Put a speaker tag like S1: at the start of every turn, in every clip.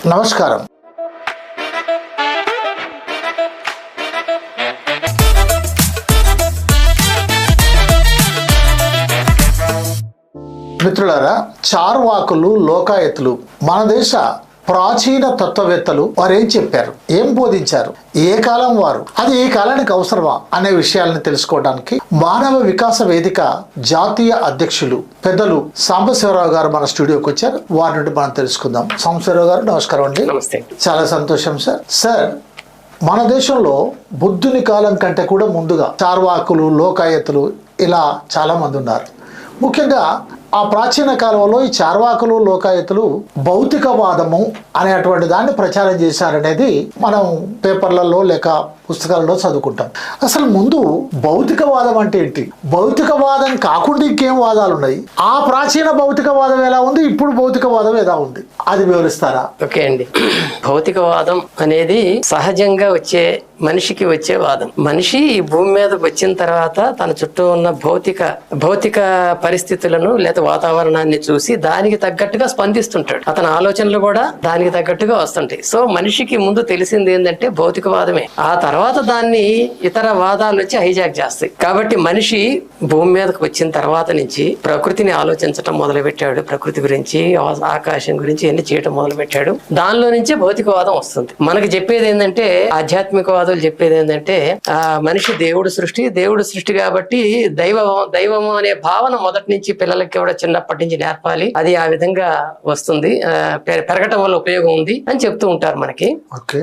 S1: నమస్కారం. మిత్రులారా, చార్వాకులు, లోకాయతులు మన దేశ ప్రాచీన తత్వవేత్తలు వారు ఏం చెప్పారు, ఏం బోధించారు, ఏ కాలం వారు, అది ఏ కాలానికి అవసరమా అనే విషయాలను తెలుసుకోవడానికి మానవ వికాస వేదిక జాతీయ అధ్యక్షులు పెద్దలు సాంబశివరావు గారు మన స్టూడియోకి వచ్చారు. వారి నుండి మనం తెలుసుకుందాం. సాంబశివరావు గారు నమస్కారం అండి.
S2: నమస్తే.
S1: చాలా సంతోషం సార్. మన దేశంలో బుద్ధుని కాలం కంటే కూడా ముందుగా చార్వాకులు, లోకాయతులు ఇలా చాలా మంది ఉన్నారు. ముఖ్యంగా ఆ ప్రాచీన కాలంలో ఈ చార్వాకులు, లోకాయతులు భౌతికవాదము అనేటువంటి దాన్ని ప్రచారం చేశారనేది మనం పేపర్లలో లేక పుస్తకాలలో చదువుకుంటాం. అసలు ముందు భౌతికవాదం అంటే ఏంటి, భౌతికవాదం కాకుండా ఇంకేం వాదాలు ఉన్నాయి, ఆ ప్రాచీన భౌతికవాదం ఎలా ఉంది, ఇప్పుడు భౌతికవాదం ఎలా ఉంది, అది వివరిస్తారా?
S2: ఓకే అండి. భౌతికవాదం అనేది సహజంగా మనిషికి వచ్చే వాదం. మనిషి ఈ భూమి మీదకి వచ్చిన తర్వాత తన చుట్టూ ఉన్న భౌతిక పరిస్థితులను లేదా వాతావరణాన్ని చూసి దానికి తగ్గట్టుగా స్పందిస్తుంటాడు. అతని ఆలోచనలు కూడా దానికి తగ్గట్టుగా వస్తుంటాయి. సో మనిషికి ముందు తెలిసింది ఏంటంటే భౌతికవాదమే. ఆ తర్వాత దాన్ని ఇతర వాదాలు వచ్చి హైజాక్ చేస్తాయి. కాబట్టి మనిషి భూమి మీదకి వచ్చిన తర్వాత నుంచి ప్రకృతిని ఆలోచించటం మొదలు పెట్టాడు. ప్రకృతి గురించి, ఆకాశం గురించి ఎన్ని చేయటం మొదలు పెట్టాడు. దానిలో నుంచే భౌతికవాదం వస్తుంది. మనకి చెప్పేది ఏంటంటే, ఆధ్యాత్మికవాదులు చెప్పేది ఏంటంటే, ఆ మనిషి దేవుడు సృష్టి కాబట్టి దైవం అనే భావన మొదటి నుంచి పిల్లలకి కూడా చిన్నప్పటి నుంచి నేర్పాలి. అది ఆ విధంగా వస్తుంది, పెరగటం వల్ల ఉపయోగం ఉంది అని చెప్తూ ఉంటారు మనకి.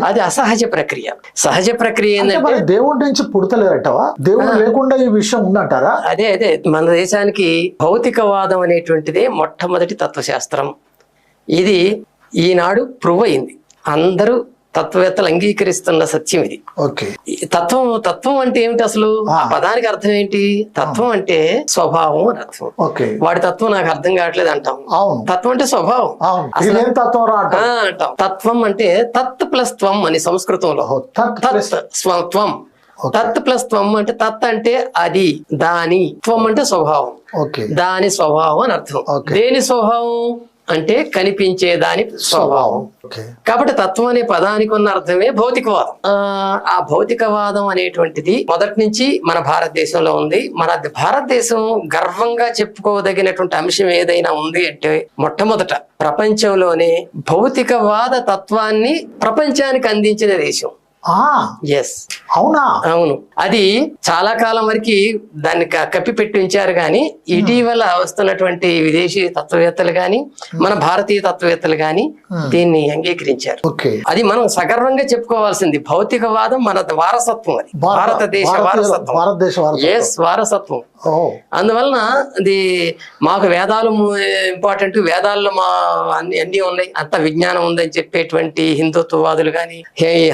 S2: అది అసహజ ప్రక్రియ. సహజ ప్రక్రియ ఏంటంటే
S1: దేవుడి నుంచి పుడతలేరటవా, దేవుడు లేకుండా ఈ విషయం ఉందంటారా?
S2: అదే మన దేశానికి భౌతికవాదం అనేటువంటిదే మొట్టమొదటి తత్వశాస్త్రం. ఇది ఈనాడు ప్రూవ్ అయింది. అందరూ తత్వవేత్తలు అంగీకరిస్తున్న సత్యం ఇది. తత్వం అంటే ఏమిటి అసలు? ఆ పదానికి అర్థం ఏంటి? తత్వం అంటే స్వభావం అని అర్థం. వాడి తత్వం నాకు అర్థం కావట్లేదు అంటాం. తత్వం అంటే స్వభావం అంటాం. తత్వం అంటే తత్ ప్లస్ త్వం అని సంస్కృతంలో. త్వం, తత్ ప్లస్ త్వం అంటే తత్ అంటే అది, దాని, త్వం అంటే స్వభావం, దాని స్వభావం అని అర్థం. దేని స్వభావం అంటే కనిపించే దాని స్వభావం. కాబట్టి తత్వం అనే పదానికి ఉన్న అర్థమే భౌతికవాదం. ఆ భౌతికవాదం అనేటువంటిది మొదటి నుంచి మన భారతదేశంలో ఉంది. మన భారతదేశం గర్వంగా చెప్పుకోదగినటువంటి అంశం ఏదైనా ఉంది అంటే మొట్టమొదట ప్రపంచంలోనే భౌతికవాద తత్వాన్ని ప్రపంచానికి అందించిన దేశం.
S1: అవునా?
S2: అవును. అది చాలా కాలం వరకు దాన్ని కప్పి పెట్టి ఉంచారు. కానీ ఇటీవల వస్తున్నటువంటి విదేశీ తత్వవేత్తలు గాని, మన భారతీయ తత్వవేత్తలు గాని దీన్ని అంగీకరించారు. అది మనం సగర్వంగా చెప్పుకోవాల్సింది. భౌతికవాదం మన వారసత్వం, అది భారతదేశ వారసత్వం. అందువలన అది మాకు వేదాలు ఇంపార్టెంట్, వేదాల్లో మా అన్ని ఉన్నాయి, అంత విజ్ఞానం ఉందని చెప్పేటువంటి హిందుత్వవాదులు గాని,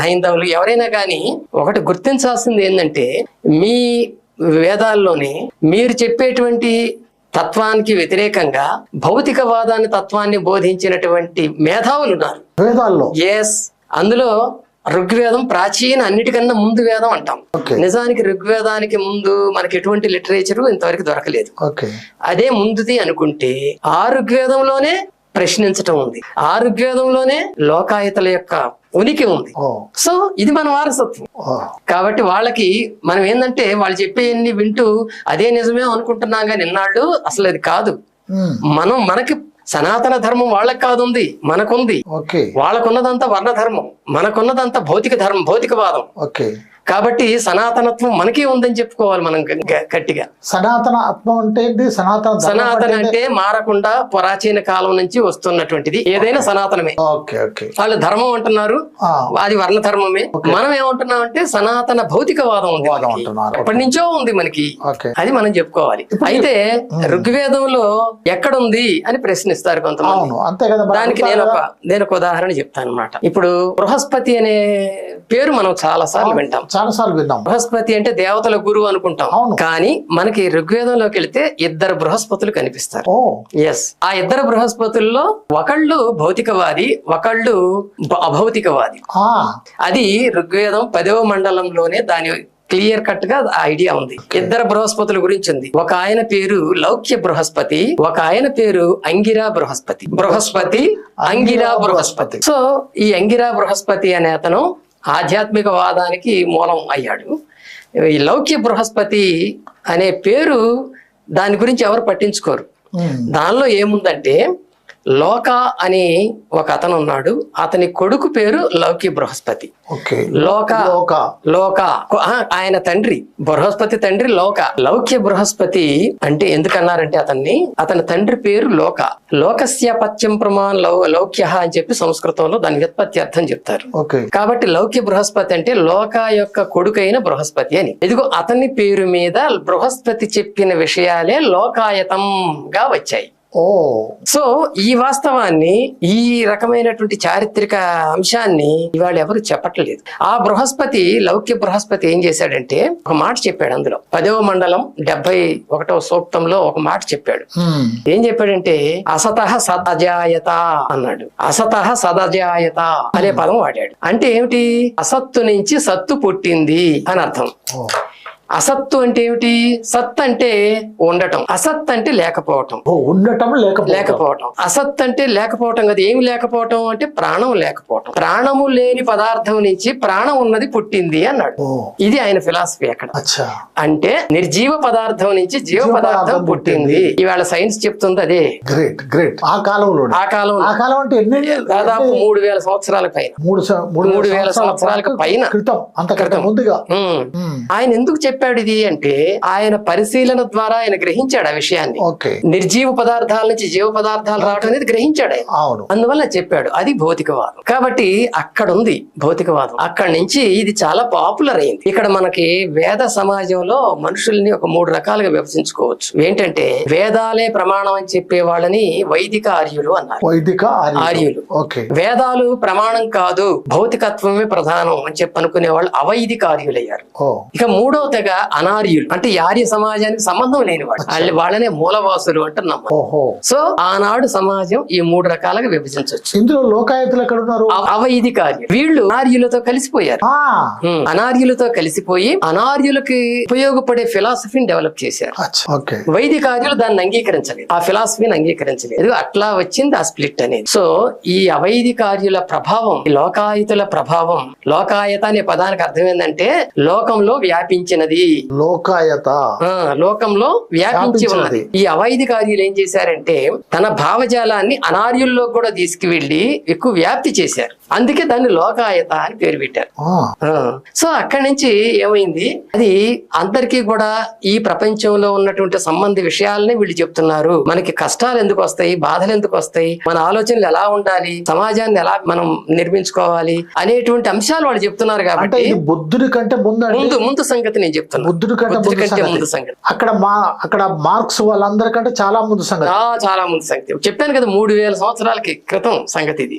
S2: హైందవులు ఎవరైనా కానీ ఒకటి గుర్తించాల్సింది ఏంటంటే, మీ వేదాల్లోనే మీరు చెప్పేటువంటి తత్వానికి వ్యతిరేకంగా భౌతికవాదాన్ని తత్వాన్ని బోధించినటువంటి మేధావులు ఉన్నారు వేదాల్లో. అందులో ఋగ్వేదం ప్రాచీన అన్నిటికన్నా ముందు వేదం అంటాం. నిజానికి ఋగ్వేదానికి ముందు మనకి ఎటువంటి లిటరేచర్ ఇంతవరకు దొరకలేదు. అదే ముందుది అనుకుంటే ఆ ఋగ్వేదంలోనే ప్రశ్నించటం ఉంది, ఆ ఋగ్వేదంలోనే లోకాయతుల యొక్క ఉనికి ఉంది. సో ఇది మన వారసత్వం. కాబట్టి వాళ్ళకి మనం ఏంటంటే వాళ్ళు చెప్పేవన్నీ వింటూ అదే నిజమే అనుకుంటున్నాం, కానీ నిన్నాళ్ళు అసలు అది కాదు. మనకి సనాతన ధర్మం వాళ్ళకి కాదుంది, మనకుంది. వాళ్ళకున్నదంతా వర్ణ ధర్మం, మనకున్నదంతా భౌతికవాదం. కాబట్టి సనాతనత్వం మనకే ఉందని చెప్పుకోవాలి మనం గట్టిగా.
S1: సనాతన ఆత్మ అంటే
S2: సనాతన అంటే మారకుండా ప్రాచీన కాలం నుంచి వస్తున్నటువంటిది ఏదైనా సనాతనమే. వాళ్ళు ధర్మం అంటున్నారు, అది వర్ణ ధర్మమే. మనం ఏమంటున్నాం అంటే సనాతన భౌతికవాదం ఉంది, ఎప్పటి నుంచో ఉంది మనకి, అది మనం చెప్పుకోవాలి. అయితే ఋగ్వేదంలో ఎక్కడుంది అని ప్రశ్నిస్తారు కొంతమంది. దానికి నేను ఒక ఉదాహరణ చెప్తాను అన్నమాట. ఇప్పుడు బృహస్పతి అనే పేరు మనం చాలా సార్లు వింటాం. బృహస్పతి అంటే దేవతల గురువు అనుకుంటాం, కానీ మనకి ఋగ్వేదంలోకి వెళితే ఇద్దరు బృహస్పతులు కనిపిస్తారు. ఆ ఇద్దరు బృహస్పతుల్లో ఒకళ్ళు భౌతికవాది, ఒకళ్ళు అభౌతికవాది. అది ఋగ్వేదం 10వ మండలంలోనే దాని క్లియర్ కట్ గా ఐడియా ఉంది. ఇద్దరు బృహస్పతుల గురించి ఉంది. ఒక ఆయన పేరు లౌక్య బృహస్పతి, ఒక ఆయన పేరు అంగిరా బృహస్పతి. అంగిరా బృహస్పతి. సో ఈ అంగిరా బృహస్పతి అనే అతను ఆధ్యాత్మికవాదానికి మూలం అయ్యాడు. ఈ లౌక్య బృహస్పతి అనే పేరు దాని గురించి ఎవరు పట్టించుకోరు. దానిలో ఏముందంటే లోక అని ఒక అతను ఉన్నాడు, అతని కొడుకు పేరు లౌక్య బృహస్పతి. లోక ఆయన తండ్రి బృహస్పతి తండ్రి లౌక్య బృహస్పతి అంటే ఎందుకన్నారంటే అతని తండ్రి పేరు లోకస్య పత్యం ప్రమాణ లౌక్య అని చెప్పి సంస్కృతంలో దాని వ్యుత్పత్తి అర్థం చెప్తారు. కాబట్టి లౌక్య బృహస్పతి అంటే లోక యొక్క కొడుకైన బృహస్పతి అని. ఇదిగో అతని పేరు మీద బృహస్పతి చెప్పిన విషయాలే లోకాయతంగా వచ్చాయి. సో ఈ వాస్తవాన్ని, ఈ రకమైనటువంటి చారిత్రక అంశాన్ని ఇవాళ ఎవరు చెప్పట్లేదు. ఆ బృహస్పతి లౌక్య బృహస్పతి ఏం చేశాడంటే ఒక మాట చెప్పాడు. అందులో 10వ మండలం 71వ సూక్తంలో ఒక మాట చెప్పాడు. ఏం చెప్పాడంటే అసతః సదజాయత అన్నాడు. అసతః సదజాయత అనే పదం వాడాడు. అంటే ఏమిటి? అసత్తు నుంచి సత్తు పుట్టింది అని అర్థం. అసత్తు అంటే ఏమిటి? సత్ అంటే ఉండటం, అసత్ అంటే లేకపోవటం. లేకపోవటం. అసత్ అంటే లేకపోవటం కదా. ఏమి లేకపోవటం అంటే ప్రాణం లేకపోవటం. ప్రాణము లేని పదార్థం నుంచి ప్రాణం ఉన్నది పుట్టింది అన్నాడు. ఇది ఆయన ఫిలాసఫీ. అక్కడ అంటే నిర్జీవ పదార్థం నుంచి జీవ పదార్థం పుట్టింది. ఇవాళ సైన్స్ చెప్తుంది అదే. ఆ కాలంలో అంటే దాదాపు 3000 సంవత్సరాల పైన, 3000 సంవత్సరాలకు పైన క్రితం. ఆయన ఎందుకు చెప్పాడు ఇది అంటే ఆయన పరిశీలన ద్వారా ఆయన గ్రహించాడు ఆ విషయాన్ని. నిర్జీవ పదార్థాల నుంచి జీవ పదార్థాలు రావడం అనేది గ్రహించాడు. అందువల్ల చెప్పాడు. అది భౌతికవాదం. కాబట్టి అక్కడ ఉంది భౌతికవాదం. అక్కడి నుంచి ఇది చాలా పాపులర్ అయింది. ఇక్కడ మనకి వేద సమాజంలో మనుషుల్ని ఒక 3 రకాలుగా విభజించుకోవచ్చు. ఏంటంటే వేదాలే ప్రమాణం అని చెప్పే వాళ్ళని వైదిక ఆర్యులు అన్నారు. ఆర్యులు వేదాలు ప్రమాణం కాదు, భౌతికత్వమే ప్రధానం అని చెప్పి అనుకునే వాళ్ళు అవైదిక ఆర్యులయ్యారు. ఇక 3వ తెగ అనార్యులు, అంటే ఆర్య సమాజానికి సంబంధం లేని వాళ్ళు, వాళ్ళనే మూలవాసులు అంటున్నాం. సో ఆనాడు సమాజం ఈ 3 రకాలుగా విభజించవచ్చు.
S1: ఇందులో లోకాయతులు ఎక్కడ ఉన్నారు?
S2: అవైదిక ఆర్యులు. వీళ్ళు అనార్యులతో కలిసిపోయారు. అనార్యులతో కలిసిపోయి అనార్యులకి ఉపయోగపడే ఫిలాసఫీని డెవలప్ చేశారు. వైదిక ఆర్యులు దాన్ని అంగీకరించలేదు, ఆ ఫిలాసఫీని అంగీకరించలేదు. అట్లా వచ్చింది ఆ స్ప్లిట్ అనేది. సో ఈ అవైదిక ఆర్యుల ప్రభావం, ఈ లోకాయతుల ప్రభావం. లోకాయత అనే పదానికి అర్థం ఏంటంటే లోకంలో వ్యాపించినది. లోకాయత లోకంలో వ్యాపించి ఉన్నది. ఈ అవైదిక ఆర్యులు ఏం చేశారంటే తన భావజాలాన్ని అనార్యుల్లో కూడా తీసుకువెళ్లి ఎక్కువ వ్యాప్తి చేశారు. అందుకే దాన్ని లోకాయత అని పేరు పెట్టారు. సో అక్కడి నుంచి ఏమైంది, అది అందరికీ కూడా ఈ ప్రపంచంలో ఉన్నటువంటి సంబంధ విషయాలనే వీళ్ళు చెప్తున్నారు. మనకి కష్టాలు ఎందుకు వస్తాయి, బాధలు ఎందుకు వస్తాయి, మన ఆలోచనలు ఎలా ఉండాలి, సమాజాన్ని ఎలా మనం నిర్మించుకోవాలి అనేటువంటి అంశాలు వాళ్ళు చెప్తున్నారు. కాబట్టి బుద్ధుడి కంటే ముందు సంగతి నేను చెప్తాను. బుద్ధుడి కంటే ముందు సంగతి. అక్కడ మార్క్స్ వాళ్ళందరికంటే చాలా ముందు సంగతి. చాలా ముందు సంగతి చెప్పాను కదా, 3000 సంవత్సరాల క్రితం సంగతి ఇది.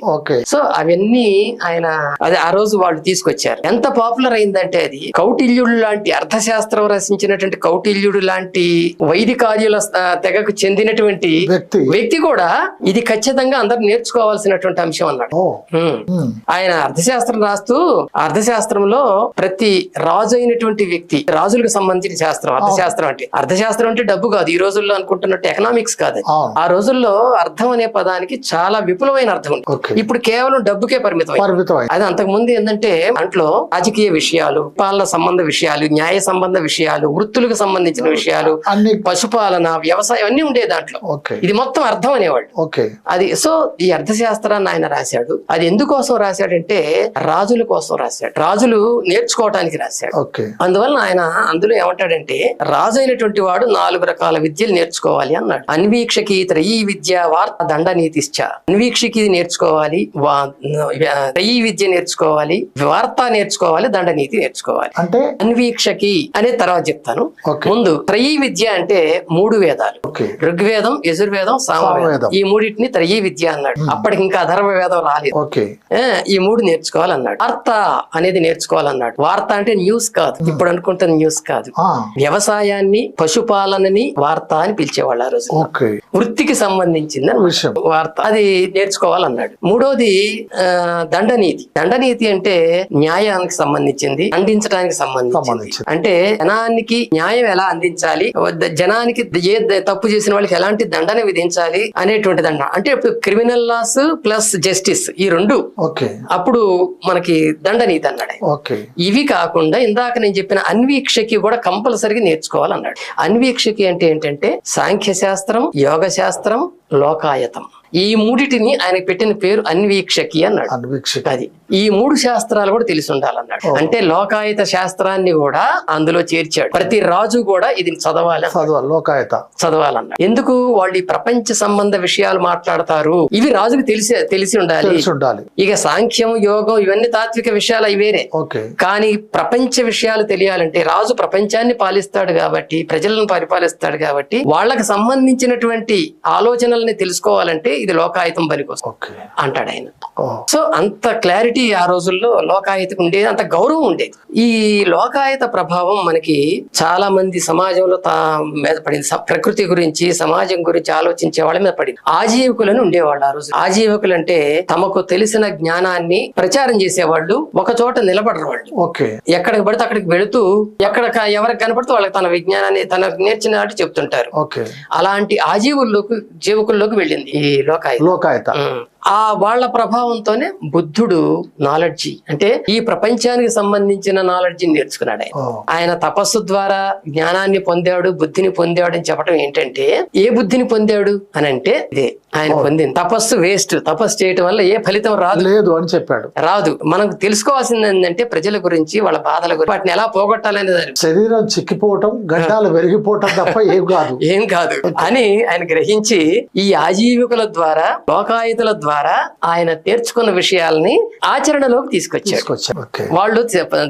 S2: సో అవన్నీ ఆయన అది ఆ రోజు వాళ్ళు తీసుకొచ్చారు. ఎంత పాపులర్ అయిందంటే అది కౌటిల్యుడు లాంటి అర్థశాస్త్రం రచించినటువంటి కౌటిల్యుడు లాంటి వైదికార్యుల తెగకు చెందినటువంటి వ్యక్తి కూడా ఇది ఖచ్చితంగా అందరు నేర్చుకోవాల్సినటువంటి అంశం అన్నాడు. ఆయన అర్థశాస్త్రం రాస్తూ అర్థశాస్త్రంలో ప్రతి రాజు అయినటువంటి వ్యక్తి, రాజులకు సంబంధించిన శాస్త్రం అర్థశాస్త్రం అంటే. అర్థశాస్త్రం అంటే డబ్బు కాదు, ఈ రోజుల్లో అనుకుంటున్నట్టు ఎకనామిక్స్ కాదు. ఆ రోజుల్లో అర్థం అనే పదానికి చాలా విపులమైన అర్థం ఉంది. ఇప్పుడు కేవలం డబ్బుకే పరిమితం. అది అంతకు ముందు ఏంటంటే దాంట్లో రాజకీయ విషయాలు, పాలన సంబంధ విషయాలు, న్యాయ సంబంధ విషయాలు, వృత్తులకు సంబంధించిన విషయాలు, పశుపాలన, వ్యవసాయం అన్ని ఉండే దాంట్లో. ఇది మొత్తం అర్థం అనేవాళ్ళు. అది సో ఈ అర్థశాస్త్రాన్ని ఆయన రాశాడు. అది ఎందుకోసం రాశాడంటే రాజుల కోసం రాశాడు, రాజులు నేర్చుకోవటానికి రాశాడు. అందువల్ల ఆయన అందులో ఏమంటాడంటే రాజు అయినటువంటి వాడు 4 రకాల విద్యలు నేర్చుకోవాలి అన్నాడు. అన్వీక్షకి త్రయీ విద్య వార్త దండ నీతిశ్చ. అన్వీక్షకి నేర్చుకోవాలి, త్రయీ విద్య నేర్చుకోవాలి, వార్త నేర్చుకోవాలి, దండనీతి నేర్చుకోవాలి. అంటే అన్వీక్షకి అనే తర్వాత చెప్తాను. ముందు త్రయీ విద్య అంటే 3 వేదాలు, ఋగ్వేదం, యజుర్వేదం, సామవేదం. ఈ 3టిని త్రయీ విద్య అన్నాడు. అప్పటికి ఇంకా అధర్వ వేదం రాలేదు. ఈ 3 నేర్చుకోవాలన్నాడు. వార్త అనేది నేర్చుకోవాలన్నాడు. వార్త అంటే న్యూస్ కాదు, ఇప్పుడు అనుకుంటున్న న్యూస్ కాదు.
S1: ఆ,
S2: వ్యవసాయాన్ని, పశుపాలనని వార్త అని పిలిచేవాళ్ళు ఆ రోజు.
S1: ఓకే.
S2: వృత్తికి సంబంధించింది
S1: విషయం.
S2: వార్త, అది నేర్చుకోవాలన్నాడు. మూడోది దండనీతి. దండనీతి అంటే న్యాయానికి సంబంధించింది, అందించడానికి సంబంధించింది. అంటే జనానికి న్యాయం ఎలా అందించాలి, జనానికి ఏ తప్పు చేసిన వాళ్ళకి ఎలాంటి దండన విధించాలి అనేటువంటి దండ. అంటే ఇప్పుడు క్రిమినల్ లాస్ ప్లస్ జస్టిస్ ఈ రెండు,
S1: ఓకే.
S2: అప్పుడు మనకి దండనీతి అన్నాడు.
S1: ఓకే.
S2: ఇవి కాకుండా ఇందాక నేను చెప్పిన అన్వీక్షకి కూడా కంపల్సరీగా నేర్చుకోవాలన్నాడు. అన్వీక్షకి అంటే ఏంటంటే సాంఖ్య శాస్త్రం, యోగ శాస్త్రం, లోకాయతం, ఈ మూడిటిని ఆయన పెట్టిన పేరు అన్వీక్షకి అన్నాడు.
S1: అన్వీక్షకి.
S2: అది ఈ మూడు శాస్త్రాలు కూడా తెలిసి ఉండాలన్నాడు. అంటే లోకాయత శాస్త్రాన్ని కూడా అందులో చేర్చాడు. ప్రతి రాజు కూడా ఇది చదవాలి,
S1: లోకాయత
S2: చదవాలన్నాడు. ఎందుకు? వాళ్ళు ఈ ప్రపంచ సంబంధ విషయాలు మాట్లాడతారు, ఇవి రాజుకు తెలిసి ఉండాలి. ఇక సాంఖ్యం, యోగం ఇవన్నీ తాత్విక విషయాలు, అవి వేరే. కానీ ప్రపంచ విషయాలు తెలియాలంటే రాజు ప్రపంచాన్ని పాలిస్తాడు కాబట్టి, ప్రజలను పరిపాలిస్తాడు కాబట్టి, వాళ్ళకి సంబంధించినటువంటి ఆలోచనల్ని తెలుసుకోవాలంటే ఇది లోకాయుతం పనికొస్తుంది అంటాడు ఆయన. సో అంత క్లారిటీ ఆ రోజుల్లో లోకాయుతకు ఉండేది, అంత గౌరవం ఉండేది. ఈ లోకాయుత ప్రభావం మనకి చాలా మంది సమాజంలో మీద పడింది. ప్రకృతి గురించి, సమాజం గురించి ఆలోచించే వాళ్ళ మీద పడింది. ఆజీవకులను ఉండేవాళ్ళు ఆ రోజు. ఆజీవకులు అంటే తమకు తెలిసిన జ్ఞానాన్ని ప్రచారం చేసేవాళ్ళు, ఒక చోట నిలబడరు వాళ్ళు. ఎక్కడికి పడితే అక్కడికి వెళుతూ ఎవరికి కనపడితే వాళ్ళకి తన విజ్ఞానాన్ని, తనకు నేర్చిన చెప్తుంటారు. అలాంటి జీవకుల్లోకి వెళ్ళింది ఈ లోకాయత. ఆ వాళ్ళ ప్రభావంతోనే బుద్ధుడు నాలెడ్జి, అంటే ఈ ప్రపంచానికి సంబంధించిన నాలెడ్జిని నేర్చుకున్నాడు. ఆయన తపస్సు ద్వారా జ్ఞానాన్ని పొందాడు, బుద్ధిని పొందాడు అని చెప్పడం ఏంటంటే, ఏ బుద్ధిని పొందాడు అని అంటే ఇదే ఆయన పొందింది. తపస్సు వేస్ట్, తపస్సు చేయటం వల్ల ఏ ఫలితం రాదు
S1: అని చెప్పాడు.
S2: రాదు. మనకు తెలుసుకోవాల్సింది ఏంటంటే ప్రజల గురించి, వాళ్ళ బాధల గురించి, వాటిని ఎలా పోగొట్టాలనే
S1: శరీరం చిక్కిపోవటం, గడ్డాలు పెరిగిపోవటం తప్ప ఏం కాదు
S2: అని ఆయన గ్రహించి ఈ ఆజీవికుల ద్వారా, లోకాయుతుల ద్వారా ఆయన నేర్చుకున్న విషయాల్ని ఆచరణలోకి తీసుకొచ్చాడు. వాళ్ళు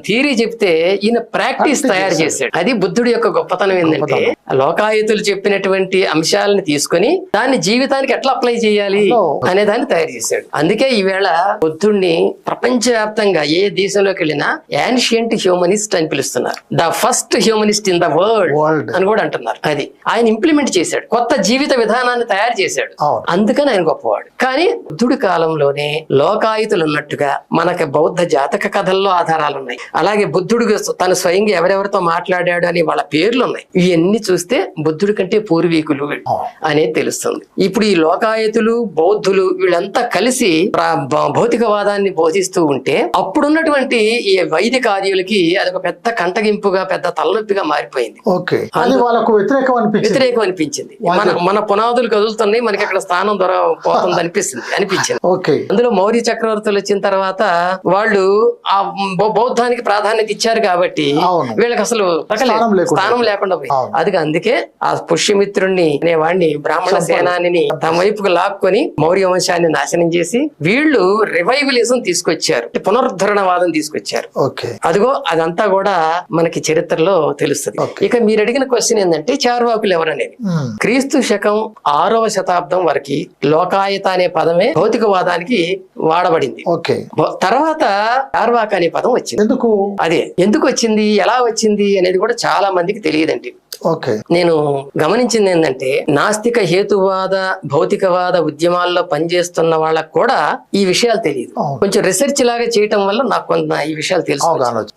S2: థియరీ చెప్తే ఈయన ప్రాక్టీస్ తయారు చేశాడు. అది బుద్ధుడి యొక్క గొప్పతనం ఏంటంటే, లోకాయుతులు చెప్పినటువంటి అంశాలను తీసుకుని దాన్ని జీవితానికి ఎట్లా అప్లై చేయాలి అనే దాన్ని తయారు చేశాడు. అందుకే ఈవేళ బుద్ధుడిని ప్రపంచవ్యాప్తంగా ఏ దేశంలోకి వెళ్ళినా యాన్షియంట్ హ్యూమనిస్ట్ అని పిలుస్తున్నారు. The first humanist in the world అని కూడా అంటున్నారు. అది ఆయన ఇంప్లిమెంట్ చేశాడు, కొత్త జీవిత విధానాన్ని తయారు చేశాడు. అందుకని ఆయన గొప్పవాడు. కానీ బుద్ధుడి కాలంలోనే లోకాయుతులు ఉన్నట్టుగా మనకి బౌద్ధ జాతక కథల్లో ఆధారాలు ఉన్నాయి. అలాగే బుద్ధుడు తను స్వయంగా ఎవరెవరితో మాట్లాడాడు అని వాళ్ళ పేర్లు ఉన్నాయి. ఇవన్నీ చూస్తే బుద్ధుడి కంటే పూర్వీకులు అనేది తెలుస్తుంది. ఇప్పుడు ఈ లోకాయుతులు, బౌద్ధులు వీళ్ళంతా కలిసి భౌతికవాదాన్ని బోధిస్తూ ఉంటే, అప్పుడున్నటువంటి ఈ వైదిక ఆర్యులకి అదొక పెద్ద కంటగింపుగా, పెద్ద తలనొప్పిగా మారిపోయింది. వ్యతిరేకం అనిపించింది. మన పునాదులు కదులుతున్నాయి, మనకి అక్కడ స్థానం పోతుంది అనిపించింది. అందులో మౌర్య చక్రవర్తులు వచ్చిన తర్వాత వాళ్ళు ఆ బౌద్ధానికి ప్రాధాన్యత ఇచ్చారు కాబట్టి వీళ్ళకి అసలు స్థానం లేకుండా పోయింది. అది అందుకే ఆ పుష్యమిత్రుణ్ణి అనేవాడిని, బ్రాహ్మణ సేనాని తమ వైపుకు లాక్కొని మౌర్య వంశాన్ని నాశనం చేసి వీళ్ళు రివైవలిజం తీసుకొచ్చారు, పునరుద్ధరణవాదం తీసుకొచ్చారు. అదిగో అదంతా కూడా మనకి చరిత్రలో తెలుస్తుంది. ఇక మీరు అడిగిన క్వశ్చన్ ఏంటంటే చార్వాకులు ఎవరనేది. క్రీస్తు శకం 6వ శతాబ్దం వరకు లోకాయత అనే పదమే భౌతికవాదానికి వాడబడింది. తర్వాత చార్వాక అనే పదం వచ్చింది. ఎందుకు వచ్చింది, ఎలా వచ్చింది అనేది కూడా చాలా మందికి తెలియదండి. నేను గమనించింది ఏంటంటే, నాస్తిక హేతువాద భౌతికవాద ఉద్యమాల్లో పనిచేస్తున్న వాళ్ళకు కూడా ఈ విషయాలు తెలియదు. కొంచెం రీసెర్చ్ లాగా చేయటం వల్ల నాకు కొంత ఈ విషయాలు తెలుసు.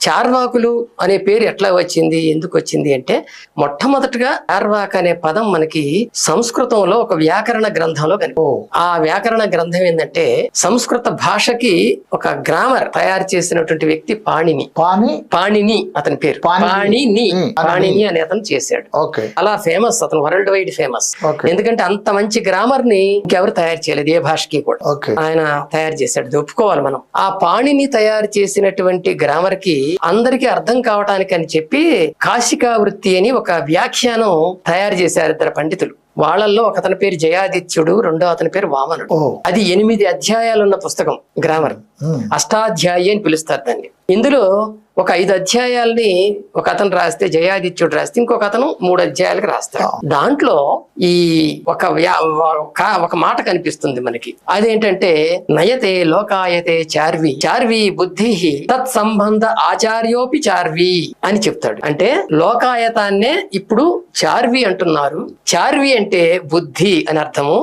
S2: చార్వాకులు అనే పేరు ఎట్లా వచ్చింది, ఎందుకు వచ్చింది అంటే, మొట్టమొదటిగా చార్వాక అనే పదం మనకి సంస్కృతంలో ఒక వ్యాకరణ గ్రంథంలో కనిపిస్తుంది. ఆ వ్యాకరణ గ్రంథం ఏంటంటే, సంస్కృత భాషకి ఒక గ్రామర్ తయారు చేసినటువంటి వ్యక్తి పాణిని అతని పేరు. పాణిని అనే అతను చేశాడు. అలా ఫేమస్, అతను వరల్డ్ వైడ్ ఫేమస్. ఎందుకంటే అంత మంచి గ్రామర్ ని ఇంకెవరు తయారు చేయలేదు, ఏ భాషకి కూడా. ఆయన తయారు చేశాడు, ఒప్పుకోవాలి మనం. ఆ పాణిని తయారు చేసినటువంటి గ్రామర్ కి అందరికి అర్థం కావటానికి అని చెప్పి కాశికా వృత్తి అని ఒక వ్యాఖ్యానం తయారు చేశారు ఇద్దరు పండితులు. వాళ్ళల్లో ఒక అతని పేరు జయాదిత్యుడు, రెండో అతని పేరు వామనుడు. అది 8 అధ్యాయాలున్న పుస్తకం గ్రామర్. అష్టాధ్యాయి అని పిలుస్తారు దాన్ని. ఇందులో ఒక 5 అధ్యాయాల్ని ఒక అతను రాస్తే, జయాదిత్యుడు రాస్తే ఇంకొక అతను 3 అధ్యాయాలకు రాస్తాడు. దాంట్లో ఈ ఒక మాట కనిపిస్తుంది మనకి. అదేంటంటే నయతే లోకాయతే చార్వి చార్వి బుద్ధి తత్ సంబంధ ఆచార్యోపి చార్వి అని చెప్తాడు. అంటే లోకాయతాన్నే ఇప్పుడు చార్వి అంటున్నారు. చార్వి అంటే బుద్ధి అని అర్థము.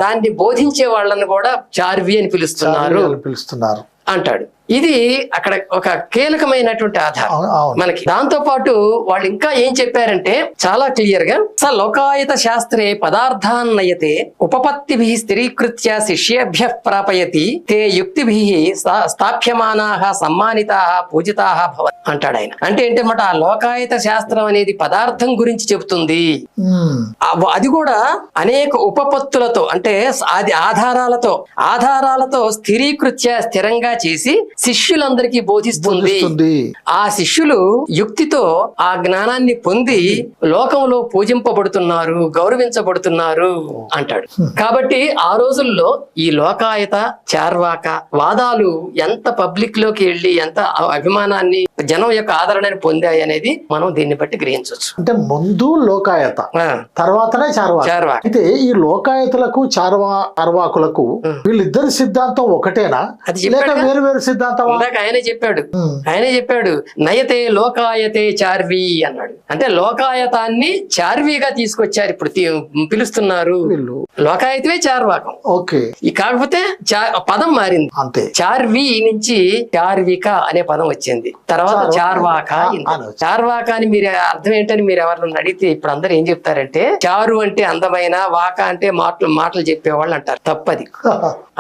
S2: దాన్ని బోధించే వాళ్ళని కూడా చార్వి అని పిలుస్తున్నారు అంటాడు. ఇది అక్కడ ఒక కీలకమైనటువంటి ఆధారం మనకి. దాంతో పాటు వాళ్ళు ఇంకా ఏం చెప్పారంటే చాలా క్లియర్ గా లోకాయత శాస్త్రే పదార్థాన్నయతే ఉపపత్తిభి స్థిరీకృత్య శిష్యేభ్య ప్రాపయతి తే యుక్తిభి స్థాప్యమానాః సమ్మానితాః పూజితాః భవంతి అంటాడు ఆయన. అంటే ఏంటన్నమాట, ఆ లోకాయత శాస్త్రం అనేది పదార్థం గురించి చెబుతుంది. అది కూడా అనేక ఉపపత్తులతో, అంటే అది ఆధారాలతో స్థిరంగా చేసి శిష్యులందరికీ బోధిస్తుంది. ఆ శిష్యులు యుక్తితో ఆ జ్ఞానాన్ని పొంది లోకంలో పూజింపబడుతున్నారు, గౌరవించబడుతున్నారు అంటాడు. కాబట్టి ఆ రోజుల్లో ఈ లోకాయత చార్వాక వాదాలు ఎంత పబ్లిక్ లోకి వెళ్ళి ఎంత అభిమానాన్ని, జనం యొక్క ఆదరణని పొందాయి అనేది మనం దీన్ని బట్టి గ్రహించవచ్చు.
S1: అంటే ముందు లోకాయత, తర్వాతనే చార్వాక. అయితే ఈ లోకాయతలకు చార్వాకులకు వీళ్ళిద్దరి సిద్ధాంతం ఒకటేనా, లేక వేరు వేరు సిద్ధాంతం?
S2: ఆయనే చెప్పాడు నయతే లోకాయతే చార్వి అన్నాడు. అంటే లోకాయతాన్ని చార్విగా తీసుకొచ్చారు, ఇప్పుడు పిలుస్తున్నారు. లోకాయతమే చార్వాకం. కాకపోతే పదం మారింది అంతే. చార్వి నుంచి చార్విక అనే పదం వచ్చింది, తర్వాత చార్వాక. చార్వాక అని మీరు అర్థం ఏంటని మీరు ఎవరిని అడిగితే ఇప్పుడు అందరు ఏం చెప్తారంటే, చారు అంటే అందమైన, వాక అంటే మాటలు చెప్పేవాళ్ళు అంటారు. తప్పది,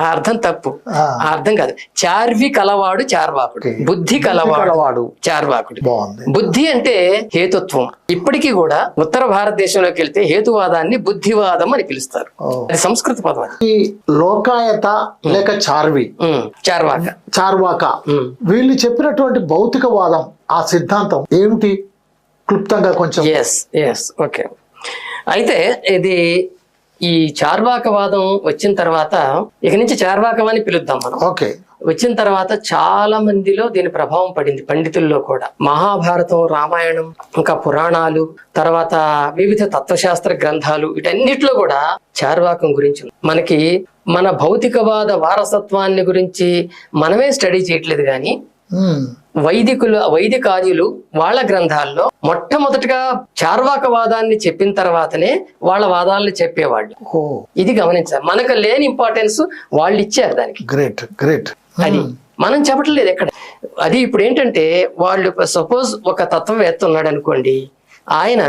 S2: ఆ అర్థం తప్పు. ఆ అర్థం కాదు. చార్వి కలవాడు చార్వాకుడు, బుద్ధి కలవాడు చార్వాకుడు. బుద్ధి అంటే హేతుత్వం. ఇప్పటికీ కూడా ఉత్తర భారతదేశంలోకి వెళ్తే హేతువాదాన్ని బుద్ధివాదం అని పిలుస్తారు. అది సంస్కృత పదం.
S1: ఈ లోకాయత లేక చార్వాక వీళ్ళు చెప్పినటువంటి భౌతికవాదం, ఆ సిద్ధాంతం ఏమిటి క్లుప్తంగా కొంచెం?
S2: ఓకే. అయితే ఇది ఈ చార్వాకవాదం వచ్చిన తర్వాత ఇక నుంచి చార్వాకం అని పిలుద్దాం మనం. వచ్చిన తర్వాత చాలా మందిలో దీని ప్రభావం పడింది, పండితుల్లో కూడా. మహాభారతం, రామాయణం, ఇంకా పురాణాలు, తర్వాత వివిధ తత్వశాస్త్ర గ్రంథాలు, వీటన్నిటిలో కూడా చార్వాకం గురించి మనకి మన భౌతికవాద వారసత్వాన్ని గురించి మనమే స్టడీ చేయట్లేదు, కానీ వైదికాదులు వాళ్ళ గ్రంథాల్లో మొట్టమొదటిగా చార్వాకవాదాన్ని చెప్పిన తర్వాతనే వాళ్ళ వాదాలను చెప్పేవాళ్ళు. ఇది గమనించాలి. మనకు లేని ఇంపార్టెన్స్ వాళ్ళు ఇచ్చారు దానికి.
S1: గ్రేట్.
S2: అది మనం చెప్పట్లేదు ఎక్కడ. అది ఇప్పుడు ఏంటంటే, వాళ్ళు సపోజ్ ఒక తత్వవేత్త ఉన్నాడు అనుకోండి, ఆయన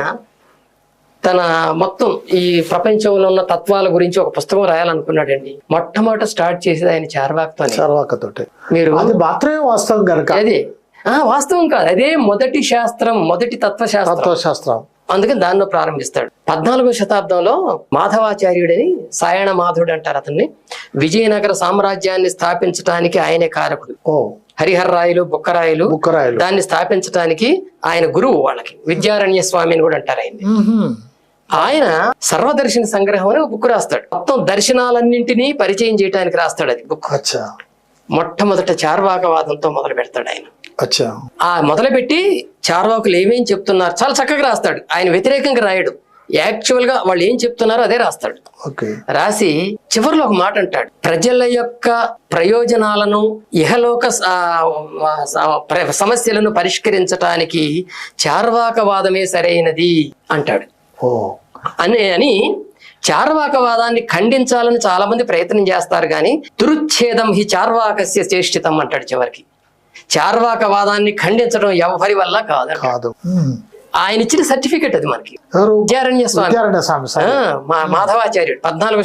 S2: తన మొత్తం ఈ ప్రపంచంలో ఉన్న తత్వాల గురించి ఒక పుస్తకం రాయాలనుకున్నాడండి. మొట్టమొదట స్టార్ట్ చేసేది ఆయన చార్వాకతోటే. మీరు
S1: అది మాత్రమే వాస్తవం కనుక.
S2: అదే వాస్తవం కాదు, అదే మొదటి శాస్త్రం, మొదటి తత్వశాస్త్రం. అందుకని దానిలో ప్రారంభిస్తాడు. 14వ శతాబ్దంలో మాధవాచార్యుడని, సాయణ మాధవుడు అంటారు అతన్ని, విజయనగర సామ్రాజ్యాన్ని స్థాపించడానికి ఆయనే కారకుడు. హరిహర్రాయలు, బుక్కరాయలు దాన్ని స్థాపించడానికి ఆయన గురువు. వాళ్ళకి విద్యారణ్య స్వామి అని కూడా అంటారు ఆయన. ఆయన సర్వదర్శన సంగ్రహం అని బుక్ రాస్తాడు. మొత్తం దర్శనాలన్నింటినీ పరిచయం చేయడానికి రాస్తాడు అది బుక్. మొట్టమొదట చార్వాకవాదంతో మొదలు పెడతాడు ఆయన. ఆ మొదలుపెట్టి చార్వాకులు ఏమేం చెప్తున్నారు చాలా చక్కగా రాస్తాడు. ఆయన వ్యతిరేకంగా రాయడు, యాక్చువల్ గా వాళ్ళు ఏం చెప్తున్నారో అదే రాస్తాడు. రాసి చివరిలో ఒక మాట అంటాడు, ప్రజల యొక్క ప్రయోజనాలను, ఇహలోక సమస్యలను పరిష్కరించటానికి చార్వాకవాదమే సరైనది అంటాడు. అని చార్వాకవాదాన్ని ఖండించాలని చాలా మంది ప్రయత్నం చేస్తారు, కానీ దురుచ్ఛేదం హి చార్వాకస్య చేష్టితం అంటాడు చివరికి. చార్వాకవాదాన్ని ఖండించడం ఎవరి వల్ల కాదు. ఆయన ఇచ్చిన సర్టిఫికెట్ అది మనకి. విద్యారణ్య స్వామి, మాధవాచార్యుడు 14వ